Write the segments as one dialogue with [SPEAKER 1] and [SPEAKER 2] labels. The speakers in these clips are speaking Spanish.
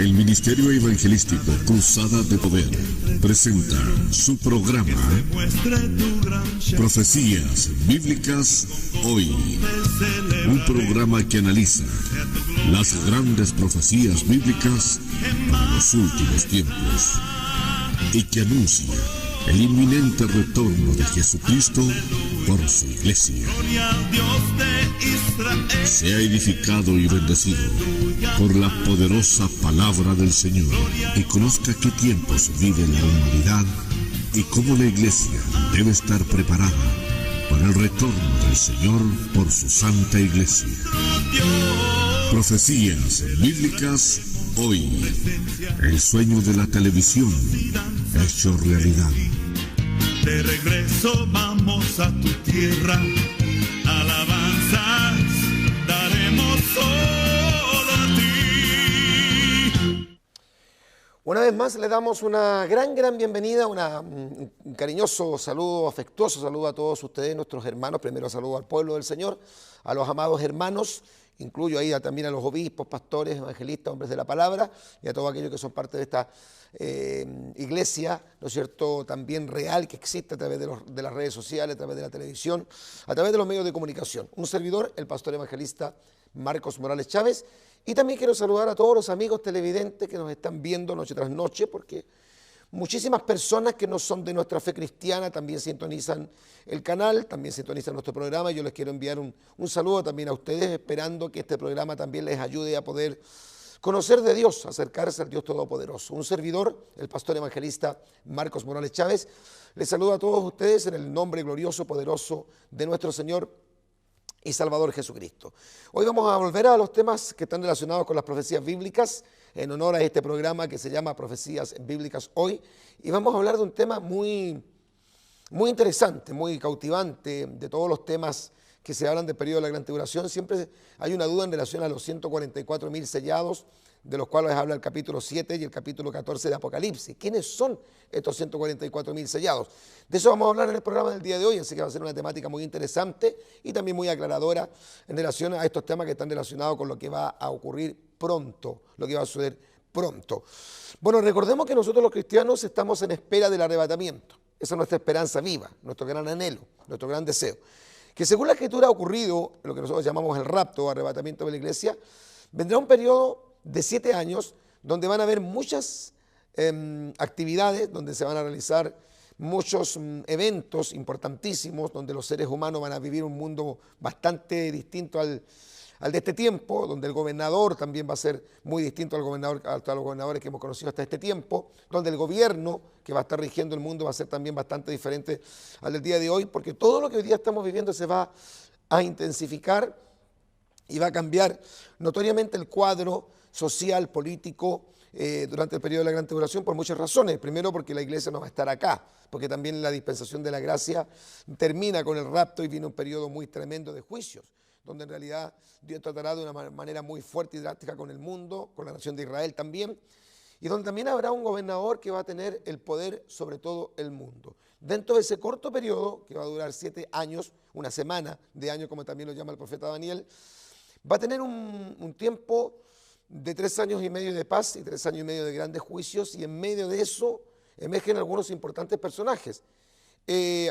[SPEAKER 1] El Ministerio Evangelístico Cruzada de Poder presenta su programa Profecías Bíblicas Hoy. Un programa que analiza las grandes profecías bíblicas para los últimos tiempos y que anuncia el inminente retorno de Jesucristo por su iglesia. Sea edificado y bendecido por la poderosa palabra del Señor y conozca qué tiempos vive la humanidad y cómo la iglesia debe estar preparada para el retorno del Señor por su santa iglesia. Profecías Bíblicas Hoy. El sueño de la televisión hecho realidad.
[SPEAKER 2] De regreso vamos a tu tierra, alabanzas daremos solo a ti.
[SPEAKER 3] Una vez más le damos una gran bienvenida, un cariñoso saludo, afectuoso saludo a todos ustedes, nuestros hermanos. Primero saludo al pueblo del Señor, a los amados hermanos. Incluyo ahí también a los obispos, pastores, evangelistas, hombres de la palabra y a todos aquellos que son parte de esta iglesia, ¿no es cierto?, también real, que existe a través de las redes sociales, a través de la televisión, a través de los medios de comunicación. Un servidor, el pastor evangelista Marcos Morales Chávez, y también quiero saludar a todos los amigos televidentes que nos están viendo noche tras noche, porque muchísimas personas que no son de nuestra fe cristiana también sintonizan el canal, también sintonizan nuestro programa. Yo les quiero enviar un saludo también a ustedes, esperando que este programa también les ayude a poder conocer de Dios, acercarse al Dios Todopoderoso. Un servidor, el pastor evangelista Marcos Morales Chávez, les saludo a todos ustedes en el nombre glorioso, poderoso de nuestro Señor y Salvador Jesucristo. Hoy vamos a volver a los temas que están relacionados con las profecías bíblicas, en honor a este programa que se llama Profecías Bíblicas Hoy, y vamos a hablar de un tema muy interesante, muy cautivante. De todos los temas que se hablan del periodo de la Gran Tribulación, siempre hay una duda en relación a los 144.000 sellados, de los cuales habla el capítulo 7 y el capítulo 14 de Apocalipsis. ¿Quiénes son estos 144.000 sellados? De eso vamos a hablar en el programa del día de hoy, así que va a ser una temática muy interesante y también muy aclaradora en relación a estos temas que están relacionados con lo que va a ocurrir pronto, lo que va a suceder pronto. Bueno, recordemos que nosotros los cristianos estamos en espera del arrebatamiento. Esa es nuestra esperanza viva, nuestro gran anhelo, nuestro gran deseo. Que según la Escritura ha ocurrido, lo que nosotros llamamos el rapto o arrebatamiento de la iglesia, vendrá un periodo de 7 años donde van a haber muchas actividades, donde se van a realizar muchos eventos importantísimos, donde los seres humanos van a vivir un mundo bastante distinto al de este tiempo, donde el gobernador también va a ser muy distinto a los gobernadores que hemos conocido hasta este tiempo, donde el gobierno que va a estar rigiendo el mundo va a ser también bastante diferente al del día de hoy, porque todo lo que hoy día estamos viviendo se va a intensificar y va a cambiar notoriamente el cuadro social, político, durante el periodo de la Gran Tribulación, por muchas razones. Primero, porque la iglesia no va a estar acá, porque también la dispensación de la gracia termina con el rapto y viene un periodo muy tremendo de juicios, donde en realidad Dios tratará de una manera muy fuerte y drástica con el mundo, con la nación de Israel también, y donde también habrá un gobernador que va a tener el poder sobre todo el mundo. Dentro de ese corto periodo, que va a durar 7 años, una semana de año, como también lo llama el profeta Daniel, va a tener un tiempo de 3 años y medio de paz y 3 años y medio de grandes juicios, y en medio de eso emergen algunos importantes personajes.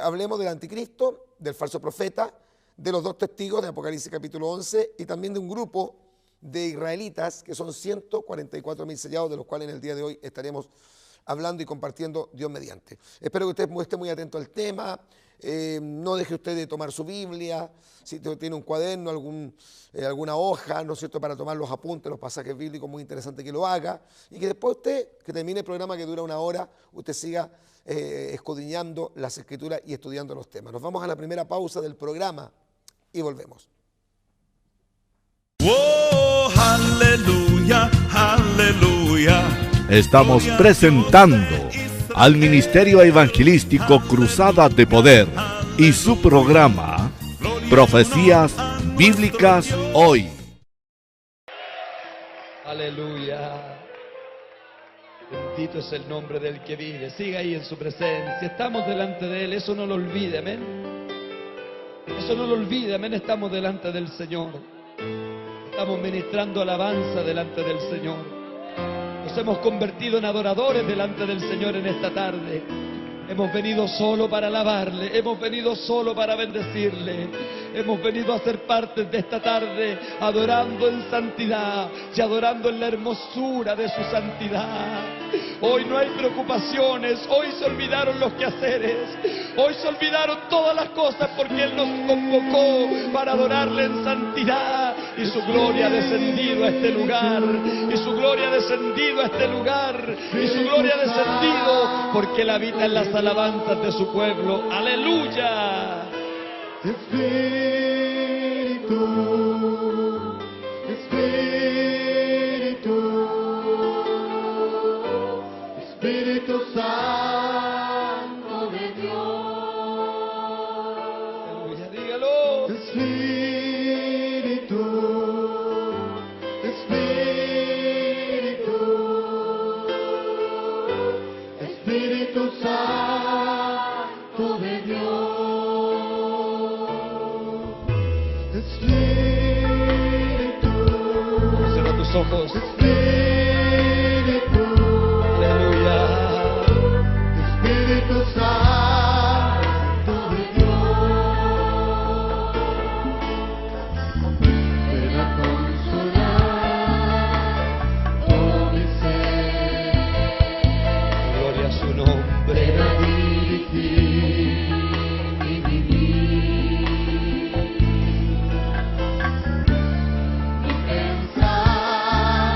[SPEAKER 3] Hablemos del anticristo, del falso profeta, de los 2 testigos de Apocalipsis capítulo 11 y también de un grupo de israelitas que son 144.000 sellados, de los cuales en el día de hoy estaremos hablando y compartiendo Dios mediante. Espero que usted esté muy atento al tema. No deje usted de tomar su Biblia, si tiene un cuaderno, alguna hoja, ¿no es cierto?, para tomar los apuntes, los pasajes bíblicos, muy interesante que lo haga, y que después usted, que termine el programa que dura 1 hora, usted siga escudriñando las Escrituras y estudiando los temas. Nos vamos a la primera pausa del programa y volvemos.
[SPEAKER 2] Oh, aleluya, aleluya.
[SPEAKER 4] Estamos presentando al Ministerio Evangelístico Cruzada de Poder y su programa Profecías Bíblicas Hoy.
[SPEAKER 5] Aleluya. Bendito es el nombre del que vive. Siga ahí en su presencia. Estamos delante de Él. Eso no lo olvide, amén. Eso no lo olvide, amén. Estamos delante del Señor. Estamos ministrando alabanza delante del Señor. Nos hemos convertido en adoradores delante del Señor en esta tarde. Hemos venido solo para alabarle, hemos venido solo para bendecirle, hemos venido a ser parte de esta tarde adorando en santidad y adorando en la hermosura de su santidad. Hoy no hay preocupaciones, hoy se olvidaron los quehaceres, hoy se olvidaron todas las cosas porque Él nos convocó para adorarle en santidad. Y su gloria ha descendido a este lugar, y su gloria ha descendido a este lugar, y su gloria ha descendido porque Él habita en las alabanzas de su pueblo. ¡Aleluya!
[SPEAKER 2] Espíritu, Espíritu, Espíritu Santo de Dios.
[SPEAKER 5] ¡Aleluya! Dígalo.
[SPEAKER 2] Espíritu, Espíritu, Espíritu Santo de Dios. Espíritu,
[SPEAKER 5] Cierra tus ojos.
[SPEAKER 2] Espíritu,
[SPEAKER 5] ¡Aleluya!
[SPEAKER 2] Espíritu Santo de Dios, ven a consolar todo mi ser,
[SPEAKER 5] Gloria a su nombre.
[SPEAKER 2] ven a dirigir mi vivir y pensar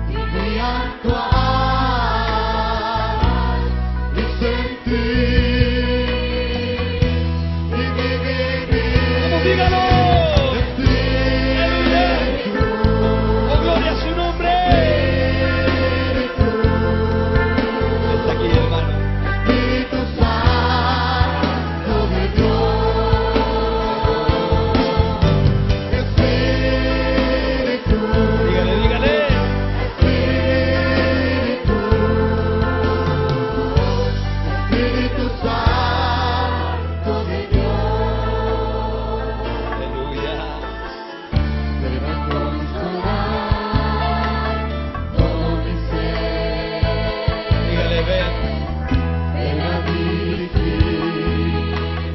[SPEAKER 2] y mi actuar y sentir y mi vivir.
[SPEAKER 5] ¡Dígalo!
[SPEAKER 2] Espíritu,
[SPEAKER 5] ¡Oh, gloria a su nombre! Está aquí, hermano.
[SPEAKER 2] Espíritu Santo de Dios. Espíritu,
[SPEAKER 5] Dígale, dígale.
[SPEAKER 2] Espíritu, Espíritu Santo de Dios.
[SPEAKER 5] ¡Aleluya!
[SPEAKER 2] Ven a consolar todo mi ser,
[SPEAKER 5] Dígale, ven.
[SPEAKER 2] ven a dirigir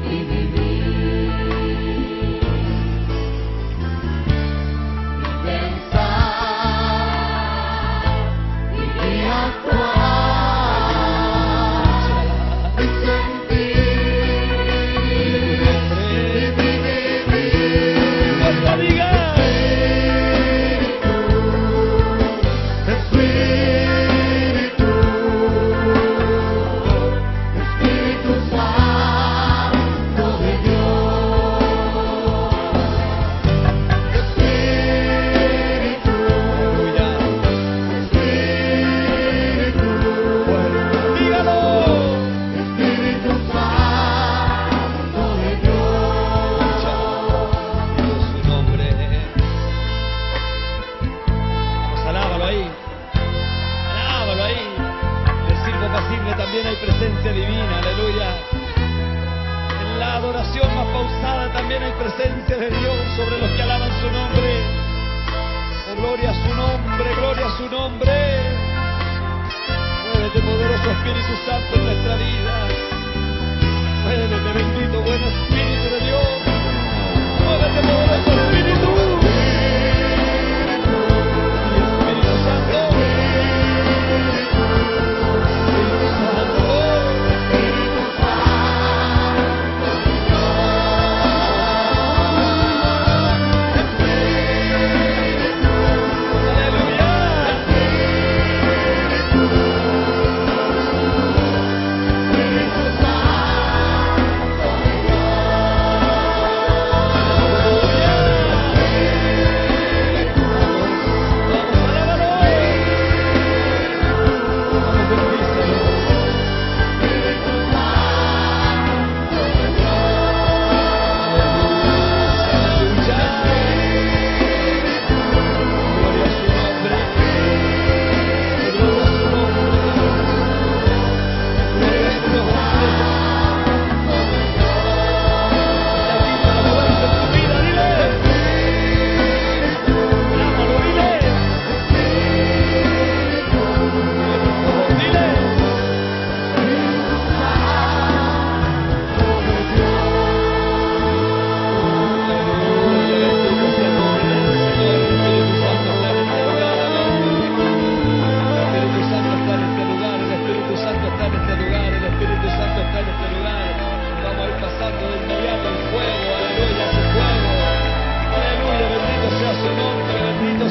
[SPEAKER 2] mi vivir y pensar y mi actuar y sentir y mi vivir.
[SPEAKER 5] ¡Fuerza, diga!
[SPEAKER 2] Espíritu, Espíritu Santo de Dios. Espíritu,
[SPEAKER 5] ¡Aleluya!
[SPEAKER 2] Espíritu,
[SPEAKER 5] ¡Dígalo!
[SPEAKER 2] Espíritu Santo de Dios.
[SPEAKER 5] Dios su nombre. Vamos, alábalo ahí. Alábalo ahí. En el sirvo pasible también hay presencia divina. Aleluya. En la adoración más pausada también hay presencia de Dios sobre los que alaban su nombre. Oh, gloria a su nombre, gloria a su nombre. Muévete, poderoso Espíritu Santo, en nuestra vida. Muévete, bendito, buen Espíritu de Dios. Muévete, poderoso Espíritu. Y Espíritu Santo. Espíritu Santo. Aleluya.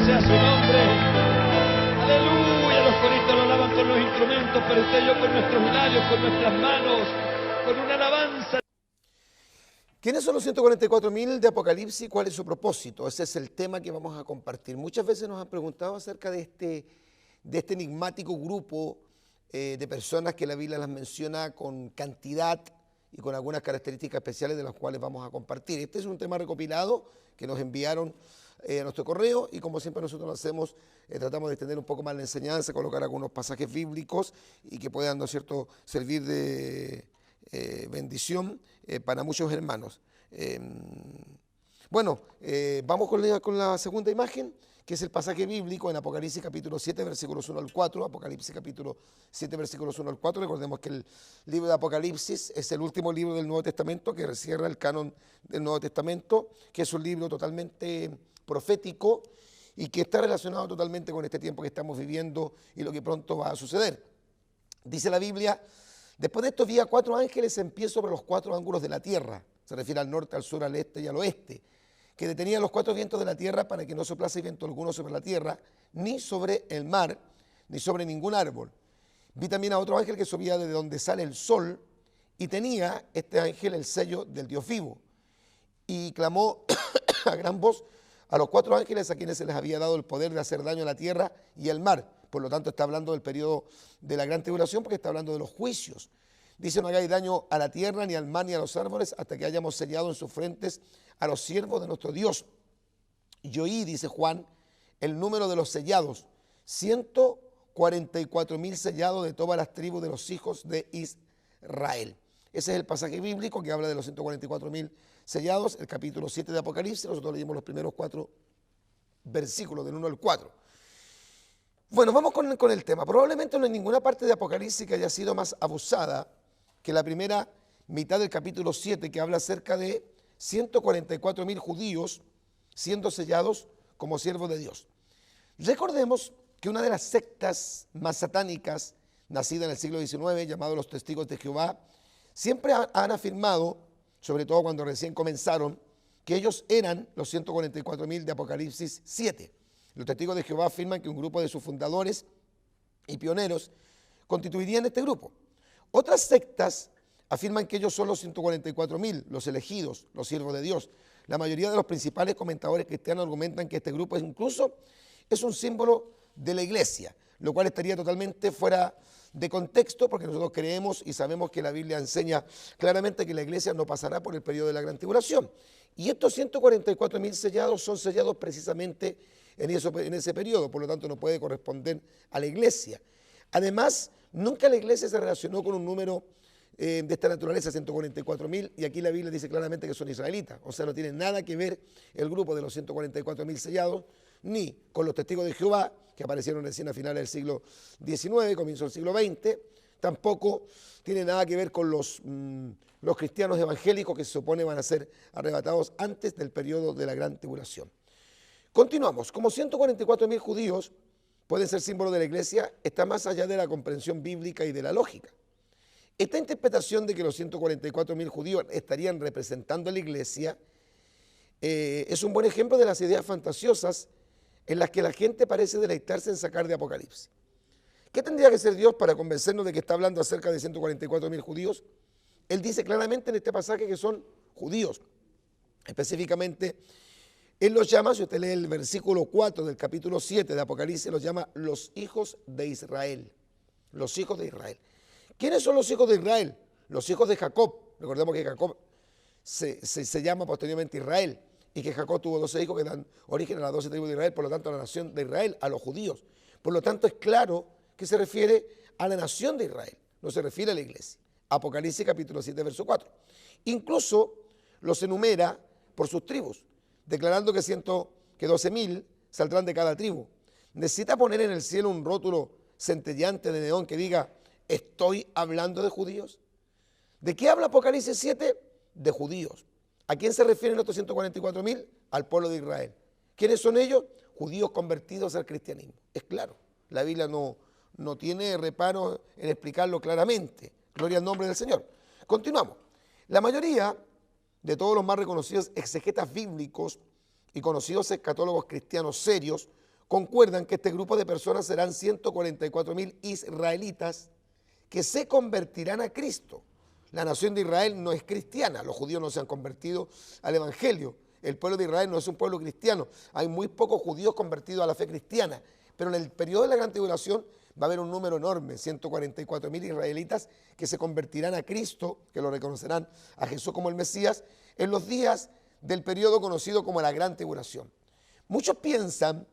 [SPEAKER 5] sea su nombre. Aleluya, los coristas lo alaban con los instrumentos, pero usted y yo con nuestros labios, con nuestras manos, con una alabanza.
[SPEAKER 3] ¿Quiénes son los 144.000 de Apocalipsis? ¿Cuál es su propósito? Ese es el tema que vamos a compartir. Muchas veces nos han preguntado acerca de este enigmático grupo de personas que la Biblia las menciona con cantidad y con algunas características especiales de las cuales vamos a compartir. Este es un tema recopilado que nos enviaron a nuestro correo y como siempre nosotros lo hacemos, tratamos de extender un poco más la enseñanza, colocar algunos pasajes bíblicos y que puedan, ¿no es cierto?, servir de bendición para muchos hermanos. Vamos con la segunda imagen, que es el pasaje bíblico en Apocalipsis capítulo 7, versículos 1 al 4. Apocalipsis capítulo 7, versículos 1 al 4. Recordemos que el libro de Apocalipsis es el último libro del Nuevo Testamento que cierra el canon del Nuevo Testamento, que es un libro totalmente profético y que está relacionado totalmente con este tiempo que estamos viviendo y lo que pronto va a suceder. Dice la Biblia: después de esto vi a 4 ángeles en pie sobre los 4 ángulos de la tierra, se refiere al norte, al sur, al este y al oeste, que detenían los 4 vientos de la tierra para que no soplase viento alguno sobre la tierra, ni sobre el mar, ni sobre ningún árbol. Vi también a otro ángel que subía desde donde sale el sol, y tenía este ángel el sello del Dios vivo, y clamó a gran voz a los 4 ángeles a quienes se les había dado el poder de hacer daño a la tierra y al mar. Por lo tanto está hablando del periodo de la gran tribulación, porque está hablando de los juicios. Dice: no hagáis daño a la tierra, ni al mar, ni a los árboles, hasta que hayamos sellado en sus frentes a los siervos de nuestro Dios. Y oí, dice Juan, el número de los sellados: 144.000 sellados de todas las tribus de los hijos de Israel. Ese es el pasaje bíblico que habla de los 144.000 sellados, el capítulo 7 de Apocalipsis. Nosotros leímos los primeros 4 versículos, del 1 al 4. Bueno, vamos con el tema. Probablemente no hay ninguna parte de Apocalipsis que haya sido más abusada que la primera mitad del capítulo 7, que habla acerca de 144.000 judíos siendo sellados como siervos de Dios. Recordemos que una de las sectas más satánicas, nacida en el siglo XIX, llamado los Testigos de Jehová, siempre han afirmado, sobre todo cuando recién comenzaron, que ellos eran los 144.000 de Apocalipsis 7. Los Testigos de Jehová afirman que un grupo de sus fundadores y pioneros constituirían este grupo. Otras sectas afirman que ellos son los 144.000, los elegidos, los siervos de Dios. La mayoría de los principales comentadores cristianos argumentan que este grupo incluso es un símbolo de la iglesia, lo cual estaría totalmente fuera de contexto, porque nosotros creemos y sabemos que la Biblia enseña claramente que la iglesia no pasará por el periodo de la gran tribulación. Y estos 144.000 sellados son sellados precisamente en ese periodo, por lo tanto no puede corresponder a la iglesia. Además, nunca la iglesia se relacionó con un número de esta naturaleza, 144.000, y aquí la Biblia dice claramente que son israelitas, o sea, no tiene nada que ver el grupo de los 144.000 sellados, ni con los Testigos de Jehová, que aparecieron recién a finales del siglo XIX, comienzo del siglo XX, tampoco tiene nada que ver con los cristianos evangélicos que se supone van a ser arrebatados antes del periodo de la gran tribulación. Continuamos. Como 144.000 judíos pueden ser símbolo de la iglesia, está más allá de la comprensión bíblica y de la lógica. Esta interpretación de que los 144.000 judíos estarían representando a la iglesia es un buen ejemplo de las ideas fantasiosas en las que la gente parece deleitarse en sacar de Apocalipsis. ¿Qué tendría que ser Dios para convencernos de que está hablando acerca de 144.000 judíos? Él dice claramente en este pasaje que son judíos. Específicamente, Él los llama, si usted lee el versículo 4 del capítulo 7 de Apocalipsis, los llama los hijos de Israel. Los hijos de Israel. ¿Quiénes son los hijos de Israel? Los hijos de Jacob. Recordemos que Jacob se llama posteriormente Israel y que Jacob tuvo 12 hijos que dan origen a las 12 tribus de Israel, por lo tanto a la nación de Israel, a los judíos. Por lo tanto es claro que se refiere a la nación de Israel, no se refiere a la iglesia. Apocalipsis capítulo 7, verso 4. Incluso los enumera por sus tribus, declarando que 12.000 saldrán de cada tribu. Necesita poner en el cielo un rótulo centelleante de neón que diga: ¿estoy hablando de judíos? ¿De qué habla Apocalipsis 7? De judíos. ¿A quién se refieren estos 144.000? Al pueblo de Israel. ¿Quiénes son ellos? Judíos convertidos al cristianismo. Es claro, la Biblia no tiene reparo en explicarlo claramente. Gloria al nombre del Señor. Continuamos. La mayoría de todos los más reconocidos exegetas bíblicos y conocidos escatólogos cristianos serios concuerdan que este grupo de personas serán 144.000 israelitas que se convertirán a Cristo. La nación de Israel no es cristiana, los judíos no se han convertido al evangelio. El pueblo de Israel no es un pueblo cristiano, hay muy pocos judíos convertidos a la fe cristiana, pero en el periodo de la Gran Tribulación va a haber un número enorme, 144.000 israelitas que se convertirán a Cristo, que lo reconocerán a Jesús como el Mesías, en los días del periodo conocido como la Gran Tribulación. Muchos piensan,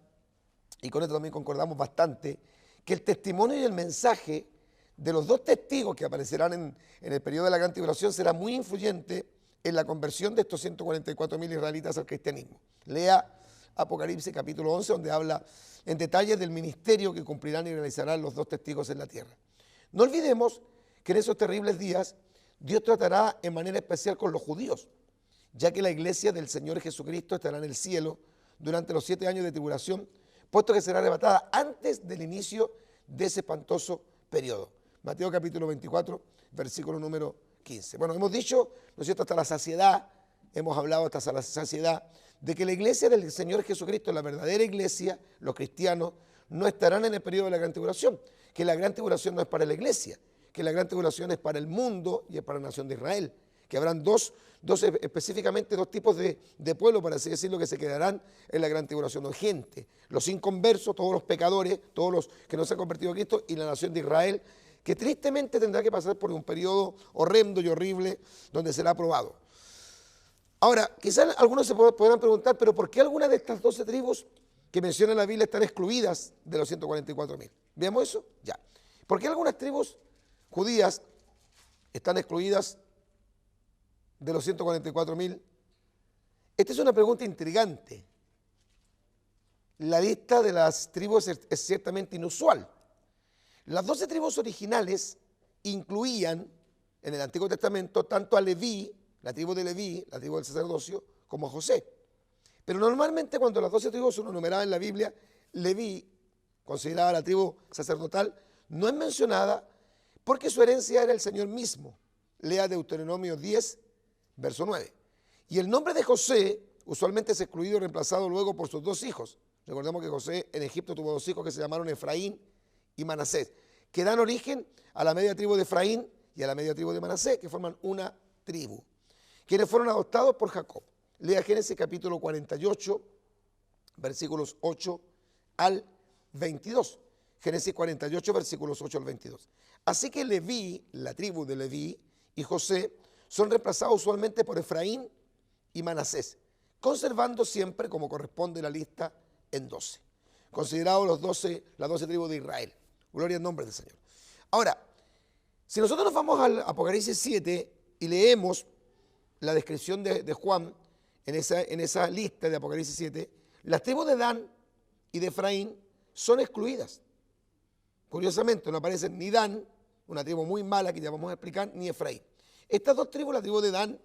[SPEAKER 3] y con esto también concordamos bastante, que el testimonio y el mensaje de los dos testigos que aparecerán en el periodo de la Gran Tribulación será muy influyente en la conversión de estos 144.000 israelitas al cristianismo. Lea Apocalipsis capítulo 11, donde habla en detalle del ministerio que cumplirán y realizarán los dos testigos en la tierra. No olvidemos que en esos terribles días Dios tratará en manera especial con los judíos, ya que la iglesia del Señor Jesucristo estará en el cielo durante los 7 años de tribulación, puesto que será arrebatada antes del inicio de ese espantoso periodo. Mateo capítulo 24, versículo número 15. Bueno, hemos dicho, ¿no es cierto?, hasta la saciedad, hemos hablado hasta la saciedad, de que la iglesia del Señor Jesucristo, la verdadera iglesia, los cristianos, no estarán en el periodo de la Gran Tribulación, que la Gran Tribulación no es para la iglesia, que la Gran Tribulación es para el mundo y es para la nación de Israel, que habrán específicamente dos tipos de pueblo, para así decirlo, que se quedarán en la Gran Tribulación, no gente, los inconversos, todos los pecadores, todos los que no se han convertido a Cristo, y la nación de Israel, que tristemente tendrá que pasar por un periodo horrendo y horrible donde será aprobado. Ahora, quizás algunos se podrán preguntar, pero ¿por qué algunas de estas 12 tribus que menciona la Biblia están excluidas de los 144.000? ¿Veamos eso? Ya. ¿Por qué algunas tribus judías están excluidas de los 144.000? Esta es una pregunta intrigante. La lista de las tribus es ciertamente inusual. Las 12 tribus originales incluían en el Antiguo Testamento tanto a Leví, la tribu de Leví, la tribu del sacerdocio, como a José. Pero normalmente cuando las 12 tribus son numeradas en la Biblia, Leví, considerada la tribu sacerdotal, no es mencionada porque su herencia era el Señor mismo. Lea Deuteronomio 10, verso 9. Y el nombre de José usualmente es excluido y reemplazado luego por sus 2 hijos. Recordemos que José en Egipto tuvo 2 hijos que se llamaron Efraín y Manasés, que dan origen a la media tribu de Efraín y a la media tribu de Manasés, que forman una tribu, quienes fueron adoptados por Jacob. Lea Génesis capítulo 48, versículos 8 al 22. Génesis 48, versículos 8 al 22. Así que Leví, la tribu de Leví, y José son reemplazados usualmente por Efraín y Manasés, conservando siempre, como corresponde la lista, en 12. Considerados las 12 tribus de Israel. Gloria al nombre del Señor. Ahora, si nosotros nos vamos al Apocalipsis 7 y leemos la descripción de Juan en esa lista de Apocalipsis 7, las tribus de Dan y de Efraín son excluidas. Curiosamente, no aparecen ni Dan, una tribu muy mala que ya vamos a explicar, ni Efraín. Estas 2 tribus, la tribu de Dan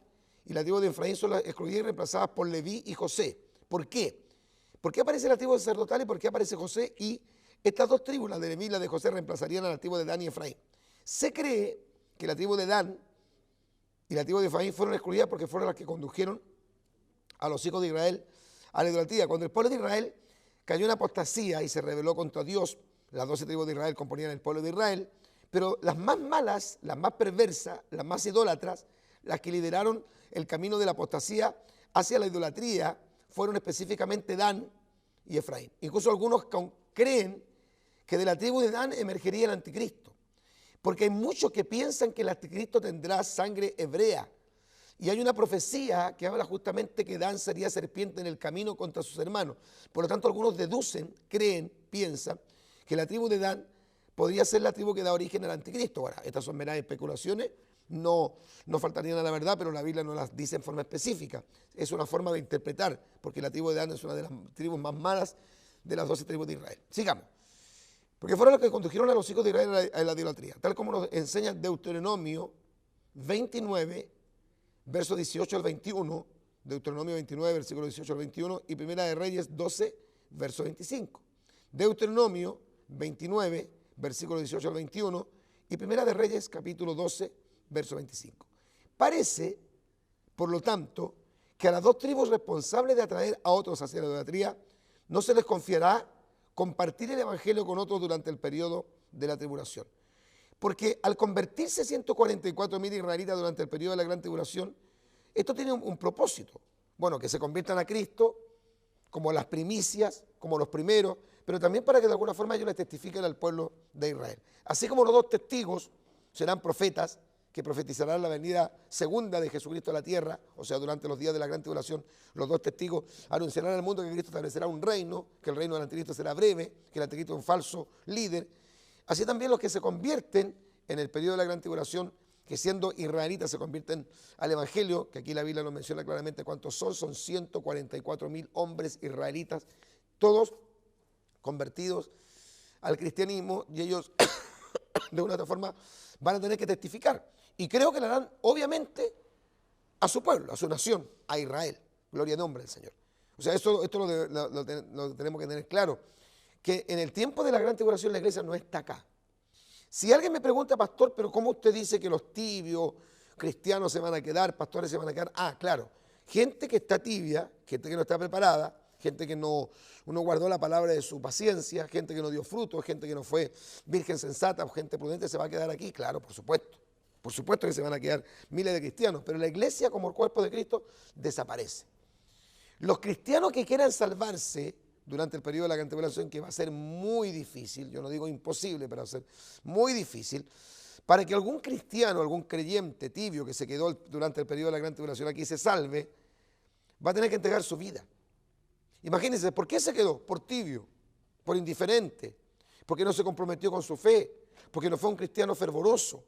[SPEAKER 3] y la tribu de Efraín, son las excluidas y reemplazadas por Leví y José. ¿Por qué? ¿Por qué aparece la tribu sacerdotal y por qué aparece José? Y estas 2 tribus, la de Leví y la de José, reemplazarían a la tribu de Dan y Efraín. Se cree que la tribu de Dan y la tribu de Efraín fueron excluidas porque fueron las que condujeron a los hijos de Israel a la idolatría. Cuando el pueblo de Israel cayó en apostasía y se rebeló contra Dios, las 12 tribus de Israel componían el pueblo de Israel, pero las más malas, las más perversas, las más idólatras, las que lideraron el camino de la apostasía hacia la idolatría, fueron específicamente Dan y Efraín. Incluso algunos creen que de la tribu de Dan emergería el anticristo, porque hay muchos que piensan que el anticristo tendrá sangre hebrea, y hay una profecía que habla justamente que Dan sería serpiente en el camino contra sus hermanos. Por lo tanto, algunos deducen, creen, piensan que la tribu de Dan podría ser la tribu que da origen al anticristo. Ahora, estas son meras especulaciones, no faltarían a la verdad, pero la Biblia no las dice en forma específica. Es una forma de interpretar, porque la tribu de Dan es una de las tribus más malas de las 12 tribus de Israel. Sigamos. Porque fueron los que condujeron a los hijos de Israel a la idolatría, tal como nos enseña Deuteronomio 29, versos 18 al 21, Deuteronomio 29, versículo 18 al 21, y Primera de Reyes 12, verso 25. Deuteronomio 29, versículo 18 al 21, y Primera de Reyes, capítulo 12, verso 25. Parece, por lo tanto, que a las 2 tribus responsables de atraer a otros hacia la idolatría no se les confiará compartir el evangelio con otros durante el periodo de la tribulación. Porque al convertirse 144.000 israelitas durante el periodo de la gran tribulación, esto tiene un propósito. Bueno, que se conviertan a Cristo como las primicias, como los primeros, pero también para que de alguna forma ellos les testifiquen al pueblo de Israel. Así como los dos testigos serán profetas, que profetizarán la venida segunda de Jesucristo a la tierra, o sea, durante los días de la gran tribulación, los dos testigos anunciarán al mundo que Cristo establecerá un reino, que el reino del anticristo será breve, que el anticristo es un falso líder. Así también los que se convierten en el periodo de la gran tribulación, que siendo israelitas se convierten al evangelio, que aquí la Biblia nos menciona claramente cuántos son 144.000 hombres israelitas, todos convertidos al cristianismo, y ellos de una u otra forma van a tener que testificar. Y creo que lo harán, obviamente, a su pueblo, a su nación, a Israel. Gloria al nombre del Señor. O sea, esto lo tenemos que tener claro, que en el tiempo de la gran tribulación la iglesia no está acá. Si alguien me pregunta, pastor, pero ¿cómo usted dice que los tibios cristianos se van a quedar, pastores se van a quedar? Ah, claro, gente que está tibia, gente que no está preparada, gente que no guardó la palabra de su paciencia, gente que no dio fruto, gente que no fue virgen sensata o gente prudente, se va a quedar aquí, claro, por supuesto. Por supuesto que se van a quedar miles de cristianos, pero la iglesia como el cuerpo de Cristo desaparece. Los cristianos que quieran salvarse durante el periodo de la gran tribulación, que va a ser muy difícil, yo no digo imposible, pero va a ser muy difícil, para que algún cristiano, algún creyente tibio que se quedó durante el periodo de la gran tribulación aquí se salve, va a tener que entregar su vida. Imagínense, ¿por qué se quedó? Por tibio, por indiferente, porque no se comprometió con su fe, porque no fue un cristiano fervoroso.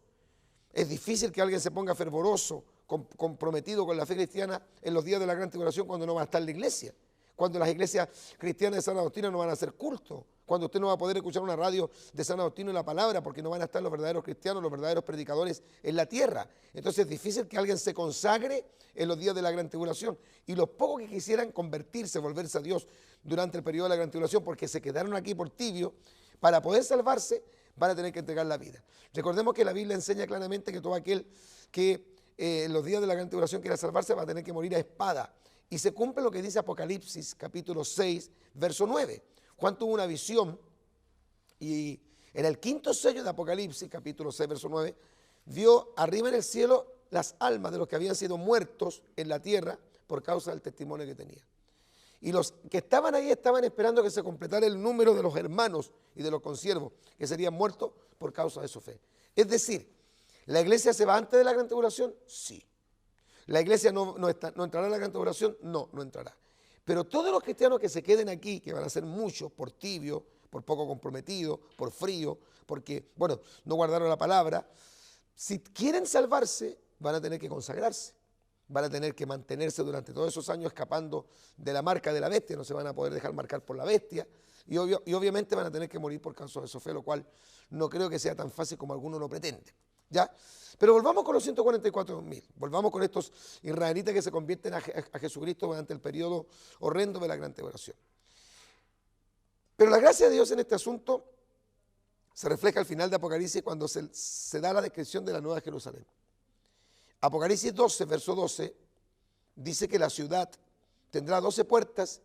[SPEAKER 3] Es difícil que alguien se ponga fervoroso, comprometido con la fe cristiana en los días de la gran tribulación cuando no va a estar en la iglesia, cuando las iglesias cristianas de sana doctrina no van a hacer culto, cuando usted no va a poder escuchar una radio de sana doctrina y la palabra porque no van a estar los verdaderos cristianos, los verdaderos predicadores en la tierra. Entonces es difícil que alguien se consagre en los días de la gran tribulación. Y los pocos que quisieran convertirse, volverse a Dios durante el periodo de la gran tribulación porque se quedaron aquí por tibio, para poder salvarse van a tener que entregar la vida. Recordemos que la Biblia enseña claramente que todo aquel que en los días de la gran tribulación quiera salvarse va a tener que morir a espada. Y se cumple lo que dice Apocalipsis capítulo 6, verso 9. Juan tuvo una visión y en el quinto sello de Apocalipsis, capítulo 6, verso 9, vio arriba en el cielo las almas de los que habían sido muertos en la tierra por causa del testimonio que tenían. Y los que estaban ahí estaban esperando que se completara el número de los hermanos y de los consiervos que serían muertos por causa de su fe. Es decir, ¿la iglesia se va antes de la gran tribulación? Sí. ¿La iglesia no entrará en la gran tribulación? No, no entrará. Pero todos los cristianos que se queden aquí, que van a ser muchos por tibio, por poco comprometido, por frío, porque, bueno, no guardaron la palabra, si quieren salvarse, van a tener que consagrarse. Van a tener que mantenerse durante todos esos años escapando de la marca de la bestia, no se van a poder dejar marcar por la bestia y obviamente van a tener que morir por causa de su fe, lo cual no creo que sea tan fácil como algunos lo pretenden. ¿Ya? Pero volvamos con los 144.000, volvamos con estos israelitas que se convierten a Jesucristo durante el periodo horrendo de la gran tribulación. Pero la gracia de Dios en este asunto se refleja al final de Apocalipsis cuando se da la descripción de la Nueva Jerusalén. Apocalipsis 12, verso 12, dice que la ciudad tendrá 12 puertas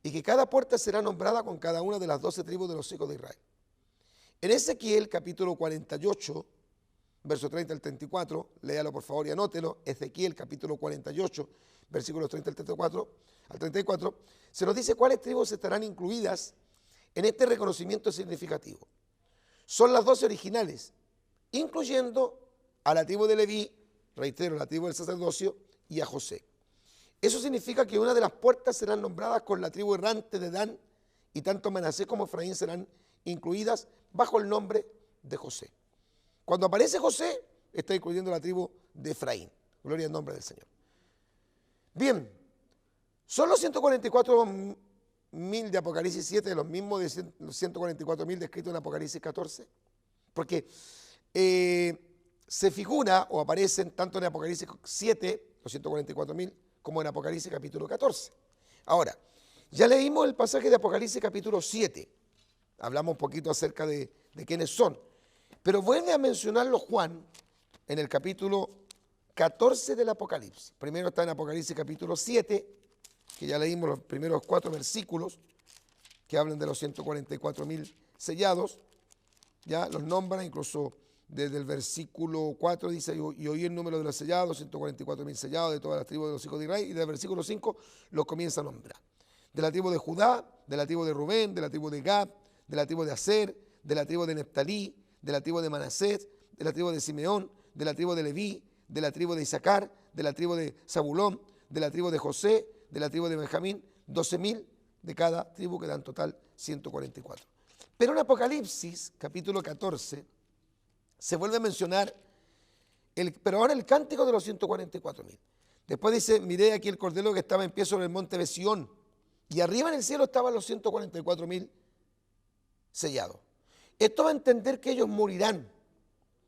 [SPEAKER 3] y que cada puerta será nombrada con cada una de las 12 tribus de los hijos de Israel. En Ezequiel, capítulo 48, verso 30 al 34, léalo por favor y anótelo, Ezequiel, capítulo 48, versículos 30 al 34, se nos dice cuáles tribus estarán incluidas en este reconocimiento significativo. Son las 12 originales, incluyendo a la tribu de Leví, reitero, la tribu del sacerdocio, y a José. Eso significa que una de las puertas serán nombradas con la tribu errante de Dan, y tanto Manasés como Efraín serán incluidas bajo el nombre de José. Cuando aparece José, está incluyendo la tribu de Efraín. Gloria al nombre del Señor. Bien, son los 144.000 de Apocalipsis 7, los mismos de los 144.000 descritos en Apocalipsis 14, porque se figura o aparecen tanto en Apocalipsis 7, los 144.000, como en Apocalipsis capítulo 14. Ahora, ya leímos el pasaje de Apocalipsis capítulo 7. Hablamos un poquito acerca de quiénes son. Pero vuelve a mencionarlo Juan en el capítulo 14 del Apocalipsis. Primero está en Apocalipsis capítulo 7, que ya leímos los primeros 4 versículos, que hablan de los 144.000 sellados. Ya los nombran, incluso desde el versículo 4 dice, y oí el número de los sellados, 144.000 sellados de todas las tribus de los hijos de Israel, y desde el versículo 5 los comienza a nombrar. De la tribu de Judá, de la tribu de Rubén, de la tribu de Gad, de la tribu de Aser, de la tribu de Neftalí, de la tribu de Manasés, de la tribu de Simeón, de la tribu de Leví, de la tribu de Isaacar, de la tribu de Zabulón, de la tribu de José, de la tribu de Benjamín, 12.000 de cada tribu, que dan total 144. Pero en Apocalipsis, capítulo 14, se vuelve a mencionar, pero ahora el cántico de los 144.000. Después dice, miré aquí el cordero que estaba en pie sobre el monte de Sión, y arriba en el cielo estaban los 144.000 sellados. Esto va a entender que ellos morirán.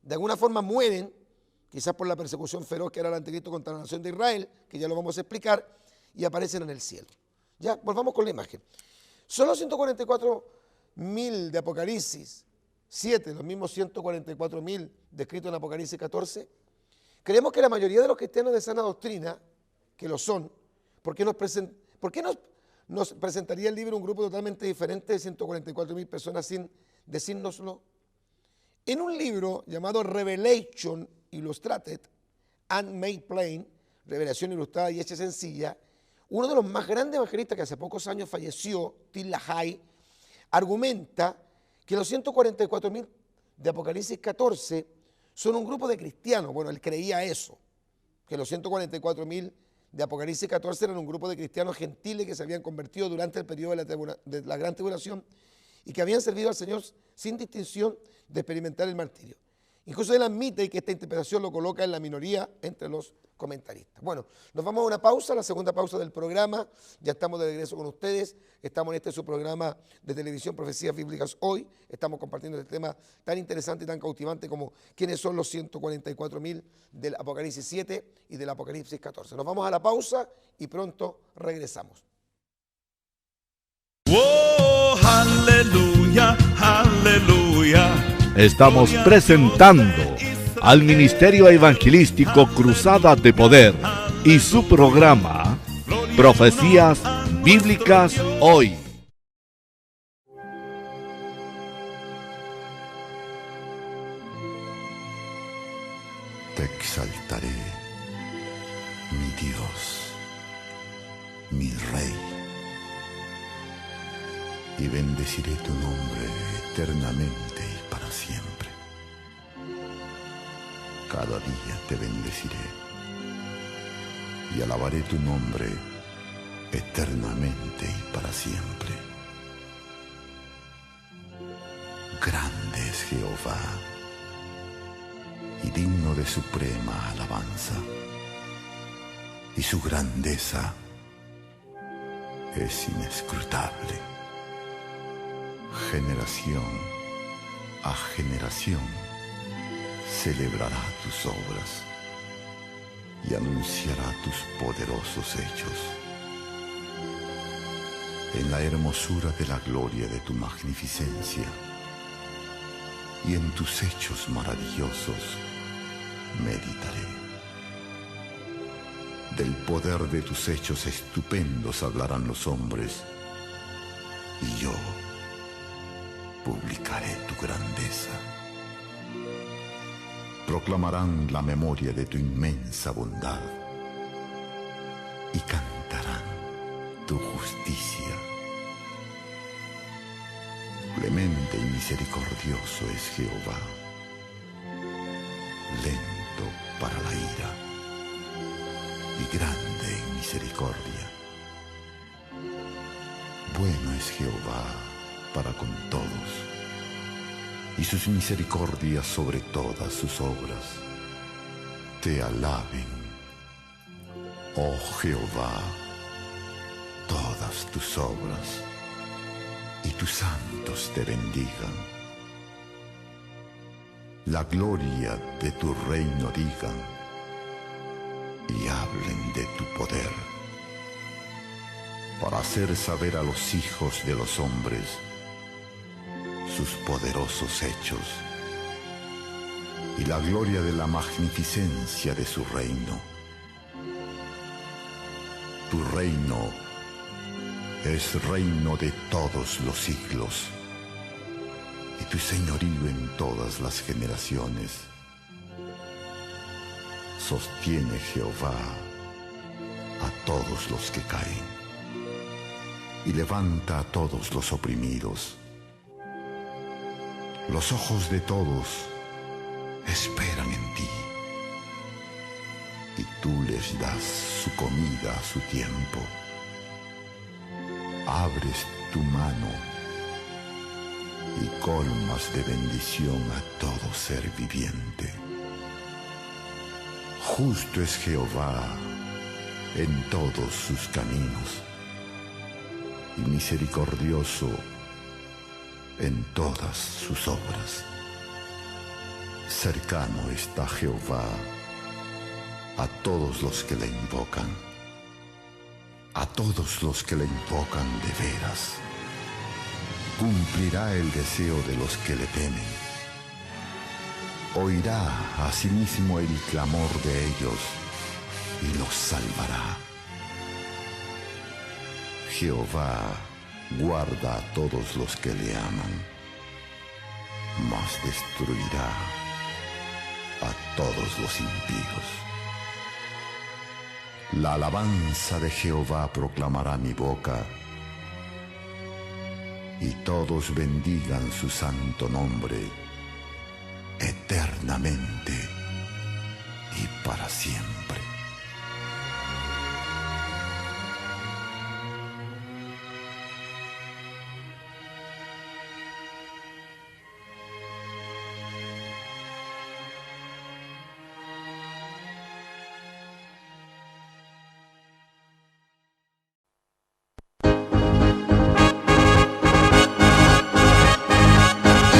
[SPEAKER 3] De alguna forma mueren, quizás por la persecución feroz que era el anticristo contra la nación de Israel, que ya lo vamos a explicar, y aparecen en el cielo. Ya, volvamos con la imagen. Son los 144.000 de Apocalipsis 7, los mismos 144.000 descritos en Apocalipsis 14. Creemos que la mayoría de los cristianos de sana doctrina, que lo son, ¿por qué nos presentaría el libro un grupo totalmente diferente de 144.000 personas sin decírnoslo? En un libro llamado Revelation Illustrated and Made Plain, Revelación Ilustrada y Hecha Sencilla, uno de los más grandes evangelistas que hace pocos años falleció, Tim LaHaye, argumenta que los 144.000 de Apocalipsis 14 son un grupo de cristianos. Bueno, él creía eso, que los 144.000 de Apocalipsis 14 eran un grupo de cristianos gentiles que se habían convertido durante el periodo de la gran tribulación y que habían servido al Señor sin distinción de experimentar el martirio. Incluso él admite que esta interpretación lo coloca en la minoría entre los comentaristas. Bueno, nos vamos a una pausa, la segunda pausa del programa. Ya estamos de regreso con ustedes. Estamos en este su programa de televisión Profecías Bíblicas Hoy. Estamos compartiendo este tema tan interesante y tan cautivante como quiénes son los 144.000 del Apocalipsis 7 y del Apocalipsis 14. Nos vamos a la pausa y pronto regresamos.
[SPEAKER 2] Oh, aleluya, aleluya.
[SPEAKER 4] Estamos presentando al Ministerio Evangelístico Cruzada de Poder y su programa Profecías Bíblicas Hoy.
[SPEAKER 6] Te exaltaré, mi Dios, mi Rey, y bendeciré tu nombre eternamente y para siempre. Cada día te bendeciré y alabaré tu nombre eternamente y para siempre. Grande es Jehová y digno de suprema alabanza, y su grandeza es inescrutable. Generación a generación celebrará tus obras y anunciará tus poderosos hechos. En la hermosura de la gloria de tu magnificencia y en tus hechos maravillosos meditaré. Del poder de tus hechos estupendos hablarán los hombres, y yo publicaré tu grandeza. Proclamarán la memoria de tu inmensa bondad y cantarán tu justicia. Clemente y misericordioso es Jehová, lento para la ira y grande en misericordia. Bueno es Jehová para con todos, y sus misericordias sobre todas sus obras. Te alaben, oh Jehová, todas tus obras, y tus santos te bendigan. La gloria de tu reino digan, y hablen de tu poder, para hacer saber a los hijos de los hombres sus poderosos hechos y la gloria de la magnificencia de su reino. Tu reino es reino de todos los siglos, y tu señorío en todas las generaciones. Sostiene Jehová a todos los que caen, y levanta a todos los oprimidos. Los ojos de todos esperan en ti, y tú les das su comida a su tiempo. Abres tu mano y colmas de bendición a todo ser viviente. Justo es Jehová en todos sus caminos, y misericordioso en todas sus obras. Cercano está Jehová a todos los que le invocan, a todos los que le invocan de veras. Cumplirá el deseo de los que le temen. Oirá asimismo el clamor de ellos y los salvará. Jehová guarda a todos los que le aman, mas destruirá a todos los impíos. La alabanza de Jehová proclamará mi boca, y todos bendigan su santo nombre eternamente y para siempre.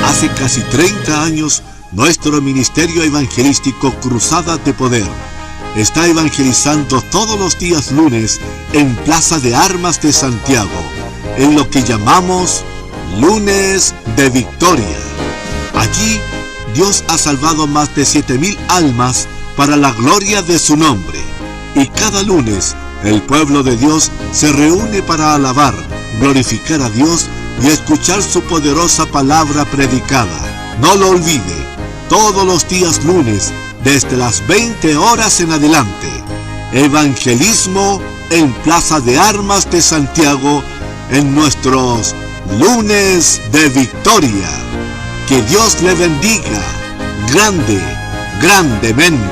[SPEAKER 1] Hace casi 30 años, nuestro ministerio evangelístico Cruzada de Poder está evangelizando todos los días lunes en Plaza de Armas de Santiago, en lo que llamamos Lunes de Victoria. Allí, Dios ha salvado más de 7,000 almas para la gloria de su nombre. Y cada lunes, el pueblo de Dios se reúne para alabar, glorificar a Dios y escuchar su poderosa palabra predicada. No lo olvide, todos los días lunes, desde las 20 horas en adelante, evangelismo en Plaza de Armas de Santiago, en nuestros Lunes de Victoria. Que Dios le bendiga, grandemente.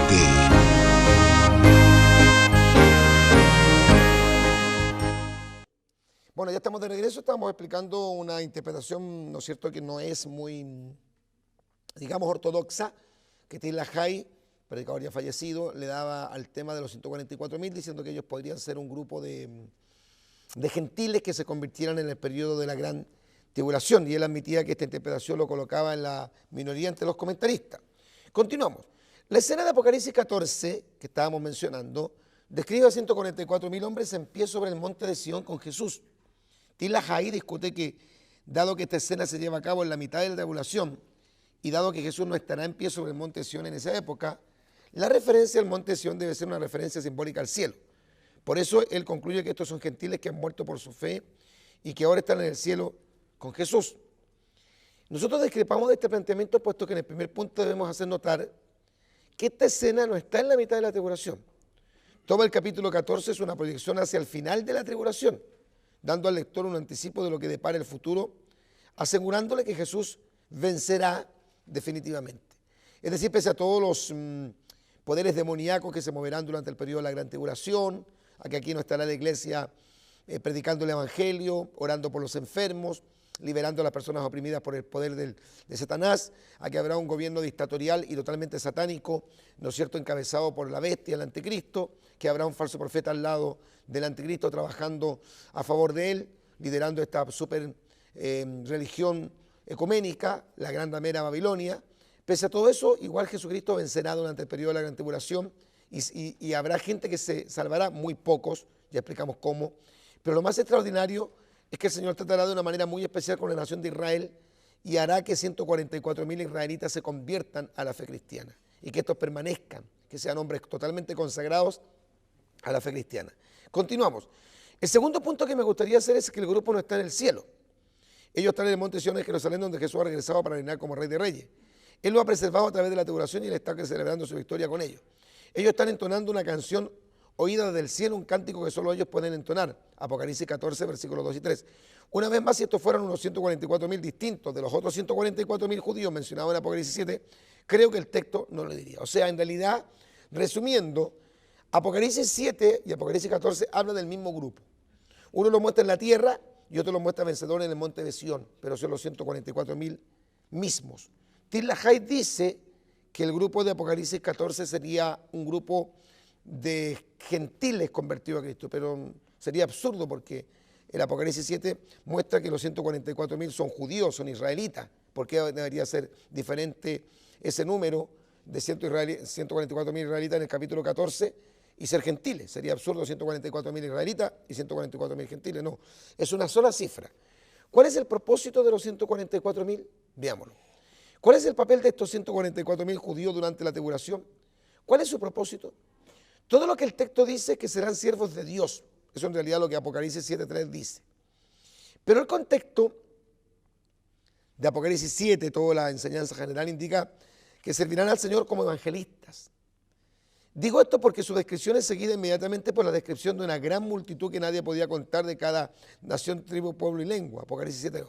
[SPEAKER 3] Bueno, ya estamos de regreso, estamos explicando una interpretación, ¿no es cierto?, que no es muy, digamos, ortodoxa, que Tila Hay, predicador ya fallecido, le daba al tema de los 144,000, diciendo que ellos podrían ser un grupo de gentiles que se convirtieran en el periodo de la gran tribulación, y él admitía que esta interpretación lo colocaba en la minoría entre los comentaristas. Continuamos. La escena de Apocalipsis 14, que estábamos mencionando, describe a 144,000 hombres en pie sobre el monte de Sion con Jesús. Tila Hay discute que, dado que esta escena se lleva a cabo en la mitad de la tribulación, y dado que Jesús no estará en pie sobre el monte de Sion en esa época, la referencia al monte de Sion debe ser una referencia simbólica al cielo. Por eso él concluye que estos son gentiles que han muerto por su fe y que ahora están en el cielo con Jesús. Nosotros discrepamos de este planteamiento, puesto que en el primer punto debemos hacer notar que esta escena no está en la mitad de la tribulación. Todo el capítulo 14 es una proyección hacia el final de la tribulación, dando al lector un anticipo de lo que depara el futuro, asegurándole que Jesús vencerá definitivamente. Es decir, pese a todos los poderes demoníacos que se moverán durante el periodo de la gran tribulación, a que aquí no estará la iglesia predicando el evangelio, orando por los enfermos, liberando a las personas oprimidas por el poder de Satanás, a que habrá un gobierno dictatorial y totalmente satánico, ¿no es cierto?, encabezado por la bestia, el anticristo, que habrá un falso profeta al lado del anticristo trabajando a favor de él, liderando esta super religión ecuménica, la gran ramera Babilonia. Pese a todo eso, igual Jesucristo vencerá durante el periodo de la gran tribulación y habrá gente que se salvará, muy pocos, ya explicamos cómo, pero lo más extraordinario es que el Señor tratará de una manera muy especial con la nación de Israel y hará que 144,000 israelitas se conviertan a la fe cristiana y que estos permanezcan, que sean hombres totalmente consagrados a la fe cristiana. Continuamos. El segundo punto que me gustaría hacer es que el grupo no está en el cielo. Ellos están en el monte Sion de Jerusalén, donde Jesús ha regresado para reinar como Rey de Reyes. Él lo ha preservado a través de la tribulación y él está celebrando su victoria con ellos. Ellos están entonando una canción oída desde el cielo, un cántico que solo ellos pueden entonar. Apocalipsis 14, versículos 2 y 3. Una vez más, si estos fueran unos 144.000 distintos de los otros 144.000 judíos mencionados en Apocalipsis 7, creo que el texto no lo diría. O sea, en realidad, resumiendo, Apocalipsis 7 y Apocalipsis 14 hablan del mismo grupo. Uno lo muestra en la tierra y otro lo muestra vencedor en el monte de Sion, pero son los 144.000 mismos. Tillah Hayes dice que el grupo de Apocalipsis 14 sería un grupo de gentiles convertidos a Cristo, pero sería absurdo porque el Apocalipsis 7 muestra que los 144.000 son judíos, son israelitas. ¿Por qué debería ser diferente ese número de 144.000 israelitas en el capítulo 14 y ser gentiles? Sería absurdo 144.000 israelitas y 144.000 gentiles. No, es una sola cifra. ¿Cuál es el propósito de los 144.000? Veámoslo. ¿Cuál es el papel de estos 144.000 judíos durante la tribulación? ¿Cuál es su propósito? Todo lo que el texto dice que serán siervos de Dios. Eso en realidad es lo que Apocalipsis 7.3 dice. Pero el contexto de Apocalipsis 7, toda la enseñanza general indica que servirán al Señor como evangelistas. Digo esto porque su descripción es seguida inmediatamente por la descripción de una gran multitud que nadie podía contar de cada nación, tribu, pueblo y lengua. Apocalipsis 7.9.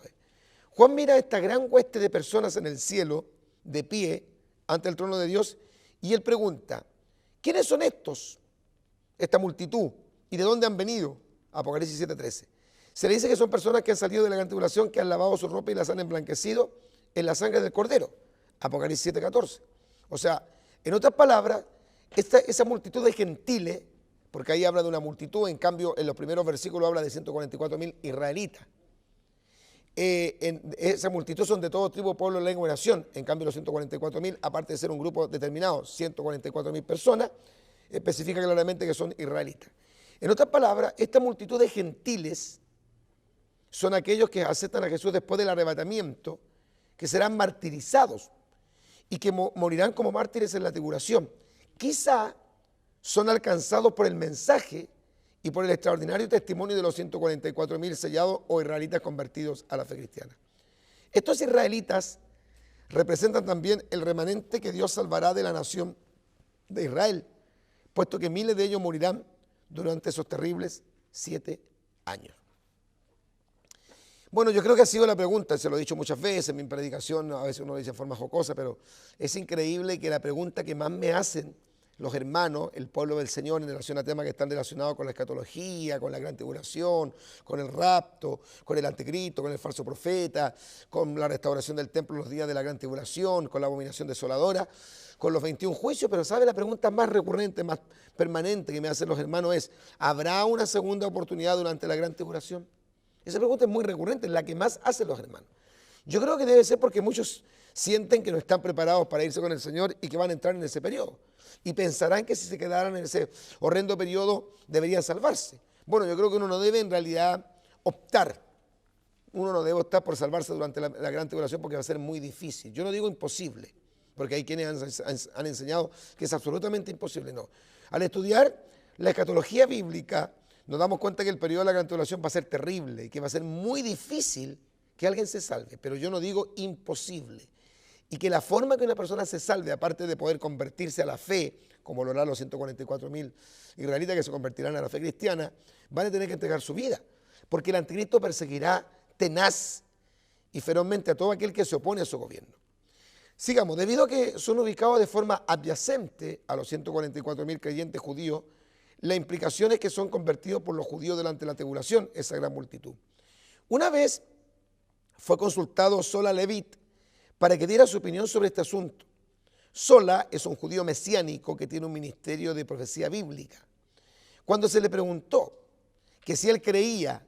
[SPEAKER 3] Juan mira a esta gran hueste de personas en el cielo, de pie, ante el trono de Dios, y él pregunta, ¿quiénes son estos? Esta multitud. ¿Y de dónde han venido? Apocalipsis 7.13. Se le dice que son personas que han salido de la gran tribulación, que han lavado su ropa y las han emblanquecido en la sangre del Cordero. Apocalipsis 7.14. O sea, en otras palabras, esa multitud de gentiles, porque ahí habla de una multitud, en cambio en los primeros versículos habla de 144.000 israelitas. Esa multitud son de todo tribu, pueblo, lengua y nación. En cambio los 144.000, aparte de ser un grupo determinado, 144.000 personas, especifica claramente que son israelitas. En otras palabras, esta multitud de gentiles son aquellos que aceptan a Jesús después del arrebatamiento, que serán martirizados y que morirán como mártires en la tribulación. Quizá son alcanzados por el mensaje y por el extraordinario testimonio de los 144.000 sellados o israelitas convertidos a la fe cristiana. Estos israelitas representan también el remanente que Dios salvará de la nación de Israel, puesto que miles de ellos morirán durante esos terribles 7 años. Bueno, yo creo que ha sido la pregunta, se lo he dicho muchas veces en mi predicación, a veces uno lo dice en forma jocosa, pero es increíble que la pregunta que más me hacen los hermanos, el pueblo del Señor, en relación a temas que están relacionados con la escatología, con la gran tribulación, con el rapto, con el anticristo, con el falso profeta, con la restauración del templo en los días de la gran tribulación, con la abominación desoladora, con los 21 juicios, pero ¿sabe? La pregunta más recurrente, más permanente que me hacen los hermanos es, ¿habrá una segunda oportunidad durante la gran tribulación? Esa pregunta es muy recurrente, es la que más hacen los hermanos. Yo creo que debe ser porque muchos sienten que no están preparados para irse con el Señor y que van a entrar en ese periodo. Y pensarán que si se quedaran en ese horrendo periodo deberían salvarse. Bueno, yo creo que uno no debe en realidad optar. Uno no debe optar por salvarse durante la gran tribulación porque va a ser muy difícil. Yo no digo imposible, porque hay quienes han enseñado que es absolutamente imposible. No. Al estudiar la escatología bíblica, nos damos cuenta que el periodo de la gran tribulación va a ser terrible y que va a ser muy difícil que alguien se salve, pero yo no digo imposible. Y que la forma que una persona se salve, aparte de poder convertirse a la fe, como lo harán los 144.000 israelitas que se convertirán a la fe cristiana, van a tener que entregar su vida, porque el anticristo perseguirá tenaz y ferozmente a todo aquel que se opone a su gobierno. Sigamos, debido a que son ubicados de forma adyacente a los 144.000 creyentes judíos, la implicación es que son convertidos por los judíos delante de la tribulación, esa gran multitud. Una vez fue consultado Sola Levit para que diera su opinión sobre este asunto. Sola es un judío mesiánico que tiene un ministerio de profecía bíblica. Cuando se le preguntó que si él creía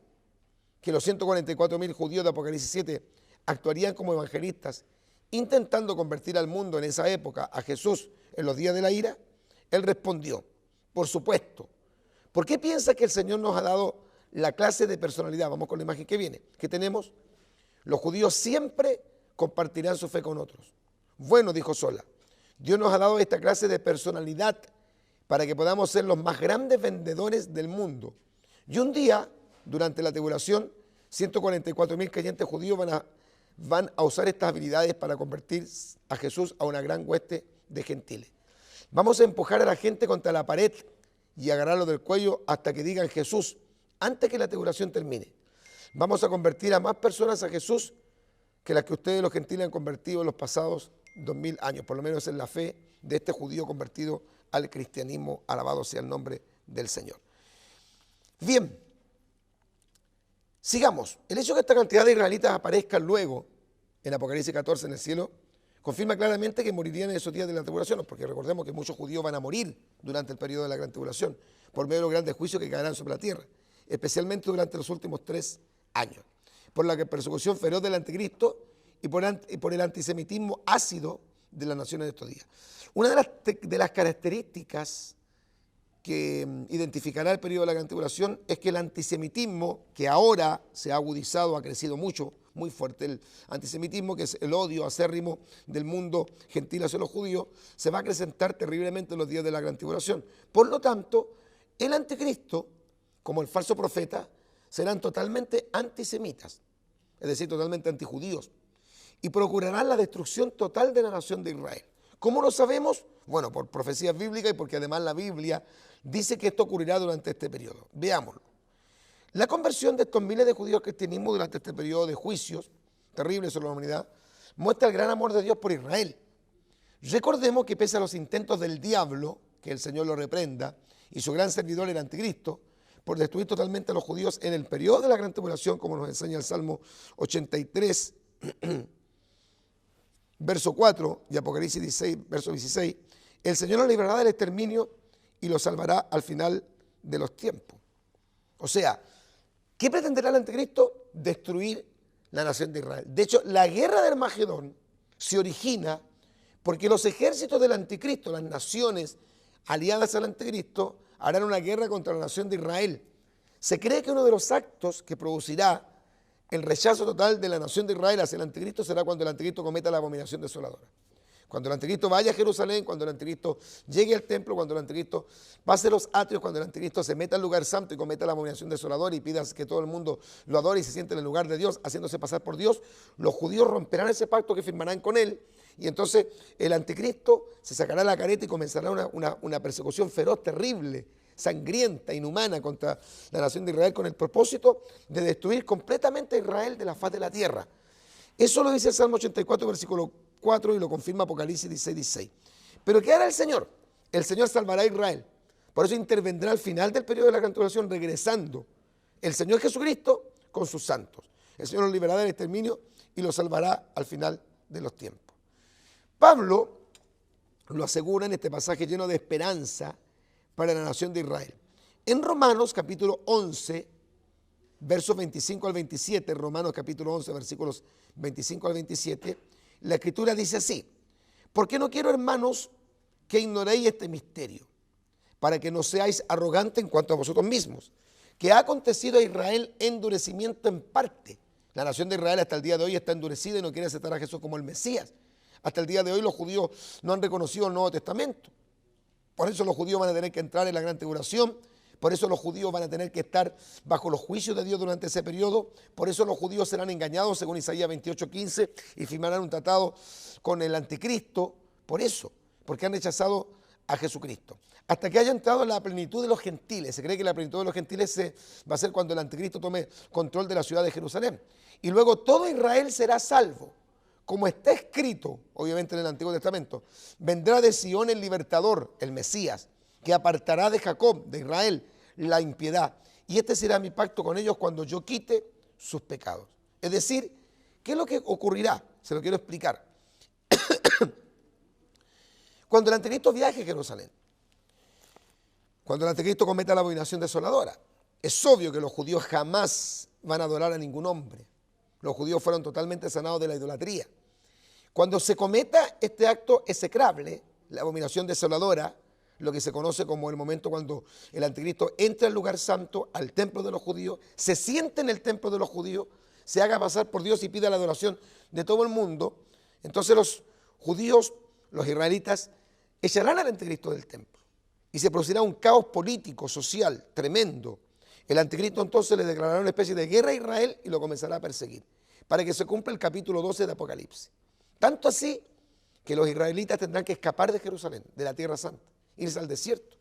[SPEAKER 3] que los 144.000 judíos de Apocalipsis 7 actuarían como evangelistas, intentando convertir al mundo en esa época a Jesús en los días de la ira, él respondió, por supuesto. ¿Por qué piensa que el Señor nos ha dado la clase de personalidad? Vamos con la imagen que viene. ¿Qué tenemos? Los judíos siempre compartirán su fe con otros. Bueno, dijo Sola, Dios nos ha dado esta clase de personalidad para que podamos ser los más grandes vendedores del mundo. Y un día durante la tribulación, 144.000 creyentes judíos van a usar estas habilidades para convertir a Jesús a una gran hueste de gentiles. Vamos a empujar a la gente contra la pared y agarrarlo del cuello hasta que digan Jesús, antes que la tribulación termine. Vamos a convertir a más personas a Jesús que las que ustedes los gentiles han convertido en los pasados 2000 años, por lo menos en la fe de este judío convertido al cristianismo, alabado sea el nombre del Señor. Bien, sigamos. El hecho de que esta cantidad de israelitas aparezcan luego en Apocalipsis 14 en el cielo confirma claramente que morirían en esos días de la tribulación, porque recordemos que muchos judíos van a morir durante el periodo de la gran tribulación por medio de los grandes juicios que caerán sobre la tierra, especialmente durante los últimos 3 años, por la persecución feroz del anticristo y por el antisemitismo ácido de las naciones de estos días. Una de las características que identificará el periodo de la gran tribulación es que el antisemitismo, que ahora se ha agudizado, ha crecido mucho, muy fuerte, el antisemitismo, que es el odio acérrimo del mundo gentil hacia los judíos, se va a acrecentar terriblemente en los días de la gran tribulación. Por lo tanto, el anticristo, como el falso profeta, serán totalmente antisemitas, es decir, totalmente antijudíos, y procurarán la destrucción total de la nación de Israel. ¿Cómo lo sabemos? Bueno, por profecías bíblicas y porque además la Biblia dice que esto ocurrirá durante este periodo. Veámoslo. La conversión de estos miles de judíos al cristianismo durante este periodo de juicios terribles sobre la humanidad muestra el gran amor de Dios por Israel. Recordemos que pese a los intentos del diablo, que el Señor lo reprenda, y su gran servidor el anticristo, por destruir totalmente a los judíos en el periodo de la gran tribulación, como nos enseña el Salmo 83, verso 4 y Apocalipsis 16, verso 16, el Señor los librará del exterminio y los salvará al final de los tiempos. O sea, ¿qué pretenderá el anticristo? Destruir la nación de Israel. De hecho, la guerra del Armagedón se origina porque los ejércitos del anticristo, las naciones aliadas al anticristo, harán una guerra contra la nación de Israel. Se cree que uno de los actos que producirá el rechazo total de la nación de Israel hacia el anticristo será cuando el anticristo cometa la abominación desoladora. Cuando el anticristo vaya a Jerusalén, cuando el anticristo llegue al templo, cuando el anticristo pase los atrios, cuando el anticristo se meta al lugar santo y cometa la abominación desoladora y pida que todo el mundo lo adore y se siente en el lugar de Dios, haciéndose pasar por Dios, los judíos romperán ese pacto que firmarán con él y entonces el anticristo se sacará la careta y comenzará una persecución feroz, terrible, sangrienta, inhumana contra la nación de Israel con el propósito de destruir completamente a Israel de la faz de la tierra. Eso lo dice el Salmo 84, versículo 4 y lo confirma Apocalipsis 16, 16. Pero ¿qué hará el Señor? El Señor salvará a Israel. Por eso intervendrá al final del periodo de la gran tribulación regresando el Señor Jesucristo con sus santos. El Señor los liberará del exterminio y los salvará al final de los tiempos. Pablo lo asegura en este pasaje lleno de esperanza para la nación de Israel. En Romanos capítulo 11, versos 25 al 27, Romanos capítulo 11, versículos 25 al 27, la Escritura dice así: porque no quiero, hermanos, que ignoréis este misterio, para que no seáis arrogantes en cuanto a vosotros mismos, que ha acontecido a Israel endurecimiento en parte. La nación de Israel hasta el día de hoy está endurecida y no quiere aceptar a Jesús como el Mesías. Hasta el día de hoy los judíos no han reconocido el Nuevo Testamento. Por eso los judíos van a tener que entrar en la gran tribulación. Por eso los judíos van a tener que estar bajo los juicios de Dios durante ese periodo. Por eso los judíos serán engañados, según Isaías 28:15, y firmarán un tratado con el anticristo. Por eso, porque han rechazado a Jesucristo. Hasta que haya entrado en la plenitud de los gentiles. Se cree que la plenitud de los gentiles va a ser cuando el anticristo tome control de la ciudad de Jerusalén. Y luego todo Israel será salvo. Como está escrito, obviamente en el Antiguo Testamento, vendrá de Sion el libertador, el Mesías, que apartará de Jacob, de Israel, la impiedad. Y este será mi pacto con ellos cuando yo quite sus pecados. Es decir, ¿qué es lo que ocurrirá? Se lo quiero explicar. Cuando el anticristo viaje a Jerusalén, cuando el anticristo cometa la abominación desoladora, es obvio que los judíos jamás van a adorar a ningún hombre. Los judíos fueron totalmente sanados de la idolatría. Cuando se cometa este acto execrable, la abominación desoladora, lo que se conoce como el momento cuando el anticristo entra al lugar santo, al templo de los judíos, se siente en el templo de los judíos, se haga pasar por Dios y pida la adoración de todo el mundo, entonces los judíos, los israelitas, echarán al anticristo del templo y se producirá un caos político, social, tremendo. El anticristo entonces le declarará una especie de guerra a Israel y lo comenzará a perseguir, para que se cumpla el capítulo 12 de Apocalipsis. Tanto así que los israelitas tendrán que escapar de Jerusalén, de la Tierra Santa, irse al desierto.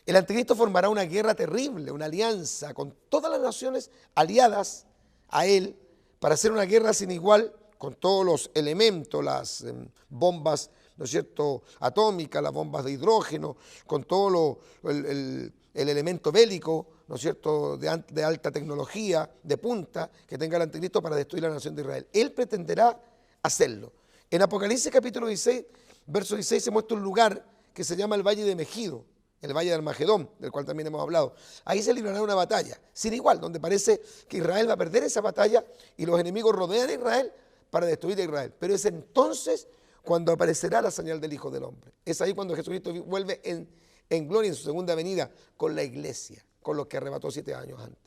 [SPEAKER 3] El anticristo formará una guerra terrible, una alianza con todas las naciones aliadas a él, para hacer una guerra sin igual con todos los elementos, las bombas, ¿no es cierto?, atómicas, las bombas de hidrógeno, con todo el elemento bélico, ¿no es cierto?, de alta tecnología, de punta, que tenga el anticristo para destruir la nación de Israel. Él pretenderá hacerlo. En Apocalipsis capítulo 16, verso 16, se muestra un lugar que se llama el Valle de Megido, el Valle de Armagedón, del cual también hemos hablado. Ahí se librará una batalla, sin igual, donde parece que Israel va a perder esa batalla y los enemigos rodean a Israel para destruir a Israel. Pero es entonces cuando aparecerá la señal del Hijo del Hombre. Es ahí cuando Jesucristo vuelve en gloria en su segunda venida con la iglesia, con los que arrebató 7 años antes,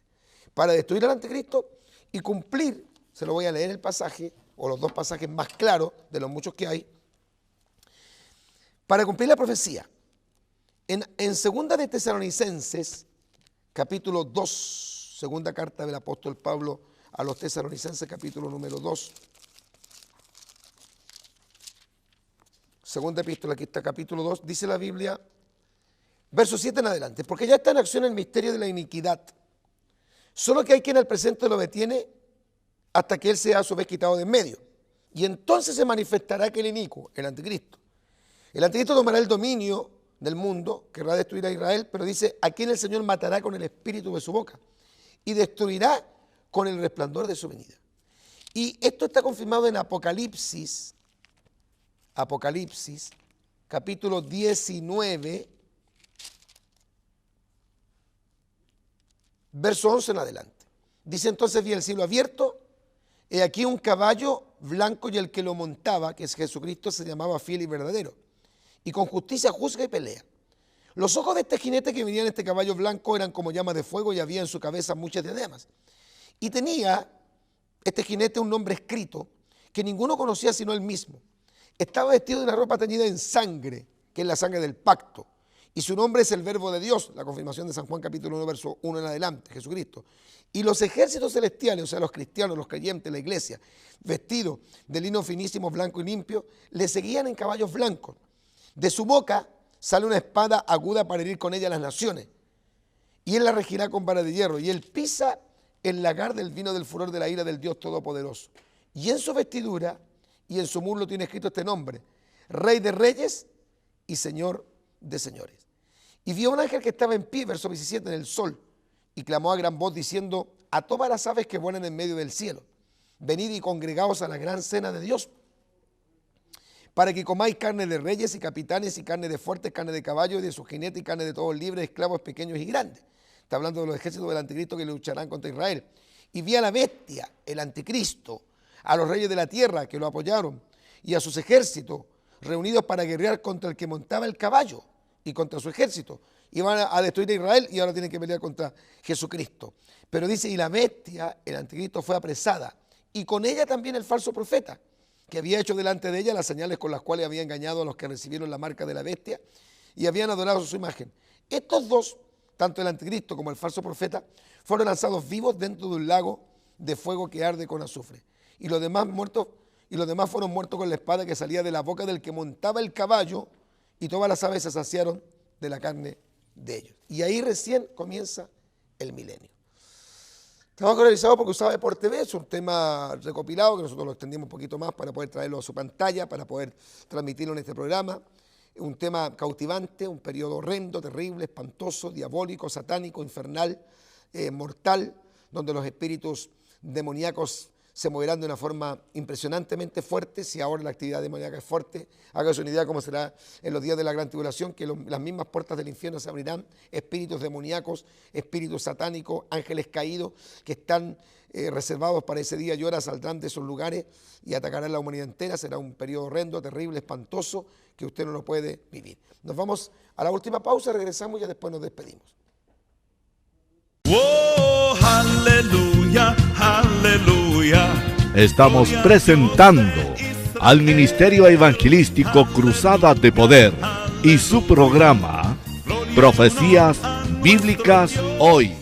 [SPEAKER 3] para destruir al anticristo y cumplir, se lo voy a leer el pasaje, o los dos pasajes más claros de los muchos que hay, para cumplir la profecía. En segunda de Tesalonicenses, capítulo 2, segunda carta del apóstol Pablo a los Tesalonicenses, capítulo número 2. Segunda epístola, aquí está capítulo 2, dice la Biblia, verso 7 en adelante, porque ya está en acción el misterio de la iniquidad, solo que hay quien al presente lo detiene hasta que él sea a su vez quitado de en medio, y entonces se manifestará aquel inicuo, el anticristo. El anticristo tomará el dominio del mundo, querrá destruir a Israel, pero dice, a quien el Señor matará con el espíritu de su boca, y destruirá con el resplandor de su venida. Y esto está confirmado en Apocalipsis, capítulo 19, verso 11 en adelante. Dice entonces, vi el cielo abierto, he aquí un caballo blanco y el que lo montaba, que es Jesucristo, se llamaba Fiel y Verdadero, y con justicia juzga y pelea. Los ojos de este jinete que venía en este caballo blanco eran como llamas de fuego y había en su cabeza muchas diademas. Y tenía este jinete un nombre escrito que ninguno conocía sino él mismo. Estaba vestido de una ropa teñida en sangre, que es la sangre del pacto. Y su nombre es el Verbo de Dios, la confirmación de San Juan capítulo 1, verso 1 en adelante, Jesucristo. Y los ejércitos celestiales, o sea, los cristianos, los creyentes, la iglesia, vestidos de lino finísimo, blanco y limpio, le seguían en caballos blancos. De su boca sale una espada aguda para herir con ella a las naciones. Y él la regirá con vara de hierro. Y él pisa el lagar del vino del furor de la ira del Dios Todopoderoso. Y en su vestidura y en su muslo tiene escrito este nombre: Rey de Reyes y Señor de Señores. Y vio un ángel que estaba en pie, verso 17, en el sol, y clamó a gran voz diciendo a todas las aves que vuelan en medio del cielo: venid y congregaos a la gran cena de Dios, para que comáis carne de reyes y capitanes, y carne de fuertes, carne de caballos y de sus jinetes, y carne de todos libres, esclavos pequeños y grandes. Está hablando de los ejércitos del anticristo que lucharán contra Israel. Y vi a la bestia, el anticristo, a los reyes de la tierra que lo apoyaron, y a sus ejércitos reunidos para guerrear contra el que montaba el caballo y contra su ejército. Iban a destruir a Israel y ahora tienen que pelear contra Jesucristo. Pero dice, y la bestia, el anticristo, fue apresada, y con ella también el falso profeta, que había hecho delante de ella las señales con las cuales había engañado a los que recibieron la marca de la bestia y habían adorado su imagen. Estos dos, tanto el anticristo como el falso profeta, fueron lanzados vivos dentro de un lago de fuego que arde con azufre. Y los demás fueron muertos con la espada que salía de la boca del que montaba el caballo, y todas las aves se saciaron de la carne de ellos. Y ahí recién comienza el milenio. Trabajo realizado porque usaba Deporte TV, es un tema recopilado que nosotros lo extendimos un poquito más para poder traerlo a su pantalla, para poder transmitirlo en este programa. Un tema cautivante, un periodo horrendo, terrible, espantoso, diabólico, satánico, infernal, mortal, donde los espíritus demoníacos se moverán de una forma impresionantemente fuerte. Si ahora la actividad demoníaca es fuerte, hágase una idea cómo será en los días de la gran tribulación, que las mismas puertas del infierno se abrirán, espíritus demoníacos, espíritus satánicos, ángeles caídos que están reservados para ese día y hora, saldrán de esos lugares y atacarán la humanidad entera. Será un periodo horrendo, terrible, espantoso, que usted no lo puede vivir. Nos vamos a la última pausa, regresamos y después nos despedimos.
[SPEAKER 2] Oh, aleluya, aleluya.
[SPEAKER 4] Estamos presentando al Ministerio Evangelístico Cruzada de Poder y su programa Profecías Bíblicas Hoy.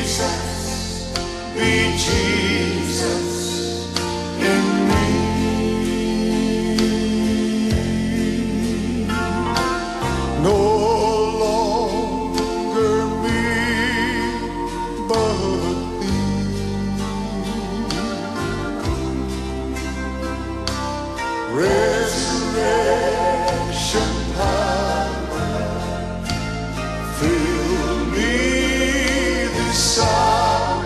[SPEAKER 7] Jesus, be Jesus in me. No longer me, but thee. Resurrection power, fill me this hour.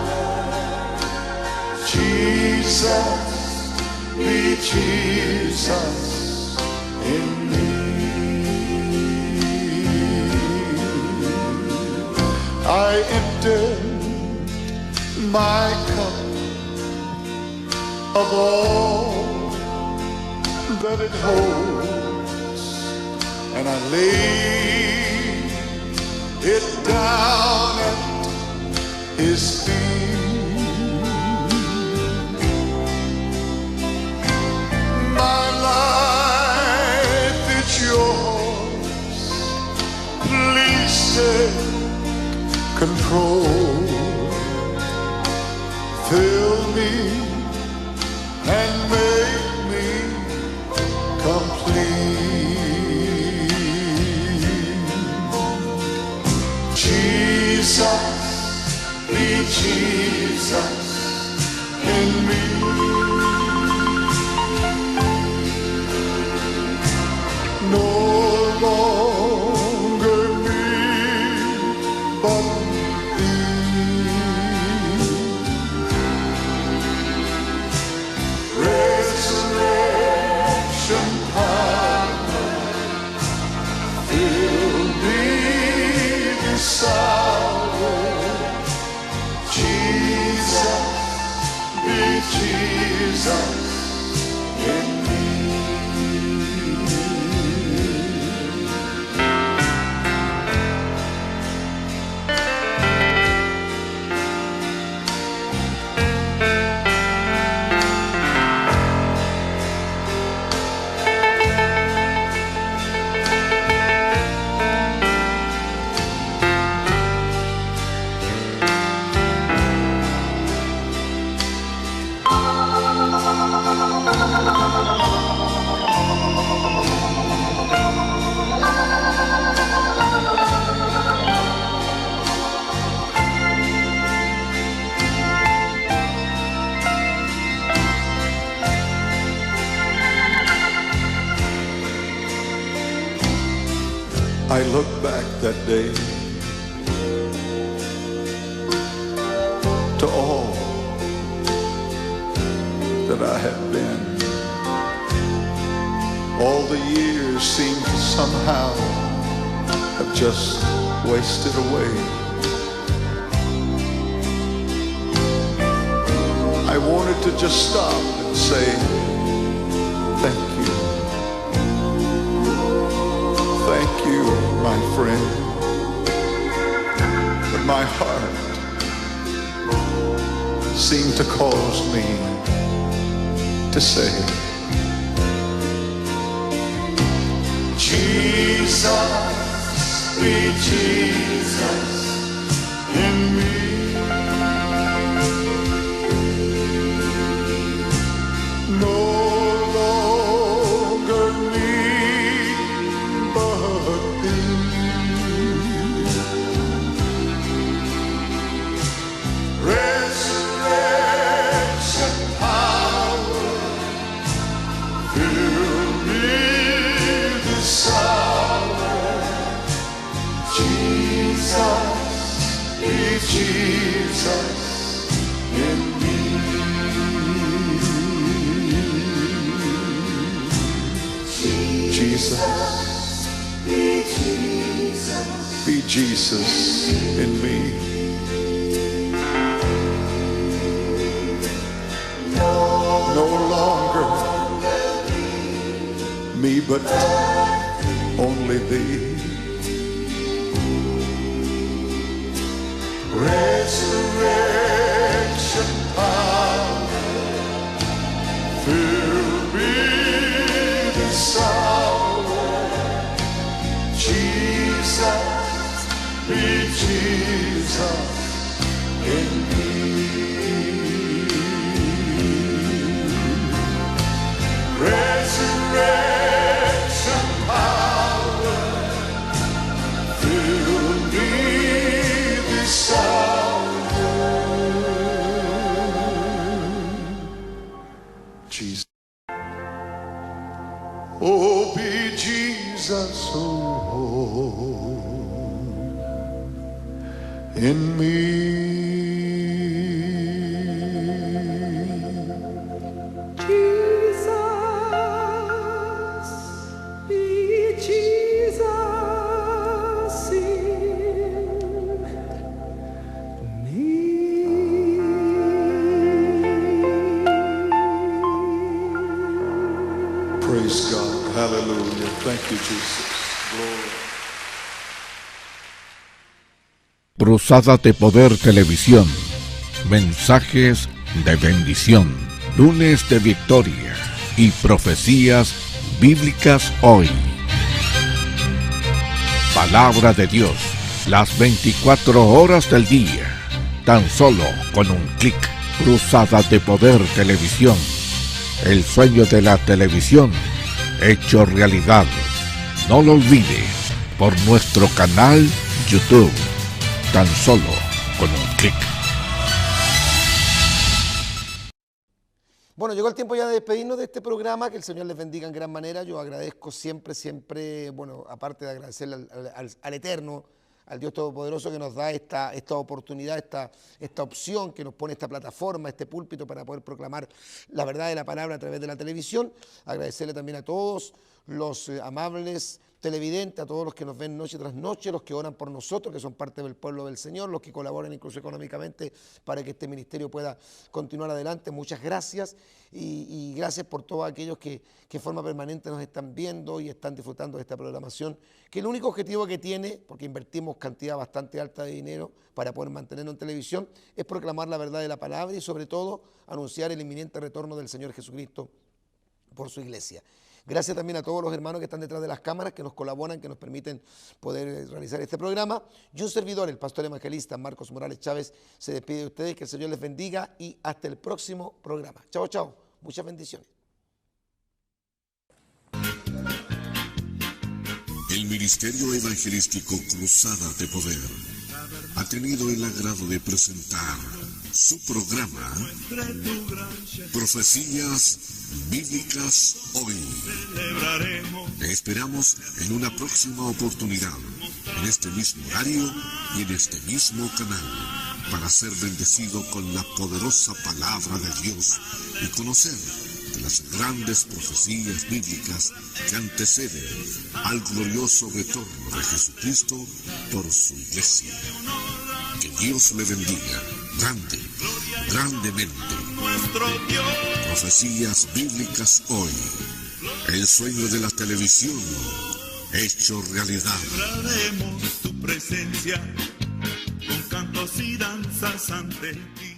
[SPEAKER 7] Jesus, be Jesus in me. I emptied my cup of all that it holds, and I lay it down at His feet. My life, it's yours. Please take control. Fill me and make me complete. Jesus, be Jesus in me. No longer me, but resurrection power, fill me this hour. Jesus, be Jesus in me. I look back that day to all that I had been. All the years seem to somehow have just wasted away. I wanted to just stop and say thank you. Thank you, my friend. But my heart seemed to cause me to say, Jesus, be Jesus in me. No longer me, but thee. Resurrection power, fill me this hour. Jesus, be Jesus in me. Jesus, be Jesus in me. No longer me, but only thee. Resurrection power, fill me this hour. Jesus, be Jesus in Jesus. Oh, be Jesus, oh, in me. Praise God. Hallelujah. Thank you, Jesus. Glory.
[SPEAKER 4] Cruzada de Poder Televisión. Mensajes de bendición. Lunes de victoria y profecías bíblicas hoy. Palabra de Dios. Las 24 horas del día. Tan solo con un clic. Cruzada de Poder Televisión. El sueño de la televisión hecho realidad. No lo olvide, por nuestro canal YouTube. Tan solo con un clic.
[SPEAKER 3] Bueno, llegó el tiempo ya de despedirnos de este programa, que el Señor les bendiga en gran manera. Yo agradezco siempre, bueno, aparte de agradecerle al Eterno, al Dios Todopoderoso que nos da esta oportunidad, esta opción, que nos pone esta plataforma, este púlpito para poder proclamar la verdad de la palabra a través de la televisión. Agradecerle también a todos los amables televidentes, a todos los que nos ven noche tras noche, los que oran por nosotros, que son parte del pueblo del Señor, los que colaboran incluso económicamente para que este ministerio pueda continuar adelante. Muchas gracias y gracias por todos aquellos que de forma permanente nos están viendo y están disfrutando de esta programación, que el único objetivo que tiene, porque invertimos cantidad bastante alta de dinero para poder mantenernos en televisión, es proclamar la verdad de la palabra y sobre todo anunciar el inminente retorno del Señor Jesucristo por su iglesia. Gracias también a todos los hermanos que están detrás de las cámaras, que nos colaboran, que nos permiten poder realizar este programa. Y un servidor, el pastor evangelista Marcos Morales Chávez, se despide de ustedes. Que el Señor les bendiga y hasta el próximo programa. Chao, chao. Muchas bendiciones.
[SPEAKER 1] El Ministerio Evangelístico Cruzada de Poder ha tenido el agrado de presentar su programa Profecías Bíblicas Hoy. Te esperamos en una próxima oportunidad, en este mismo horario y en este mismo canal, para ser bendecido con la poderosa palabra de Dios y conocer de las grandes profecías bíblicas que anteceden al glorioso retorno de Jesucristo por su iglesia. Que Dios le bendiga grandemente. Profecías Bíblicas Hoy. El sueño de la televisión hecho realidad.
[SPEAKER 2] Celebraremos tu presencia con cantos y danzas ante ti.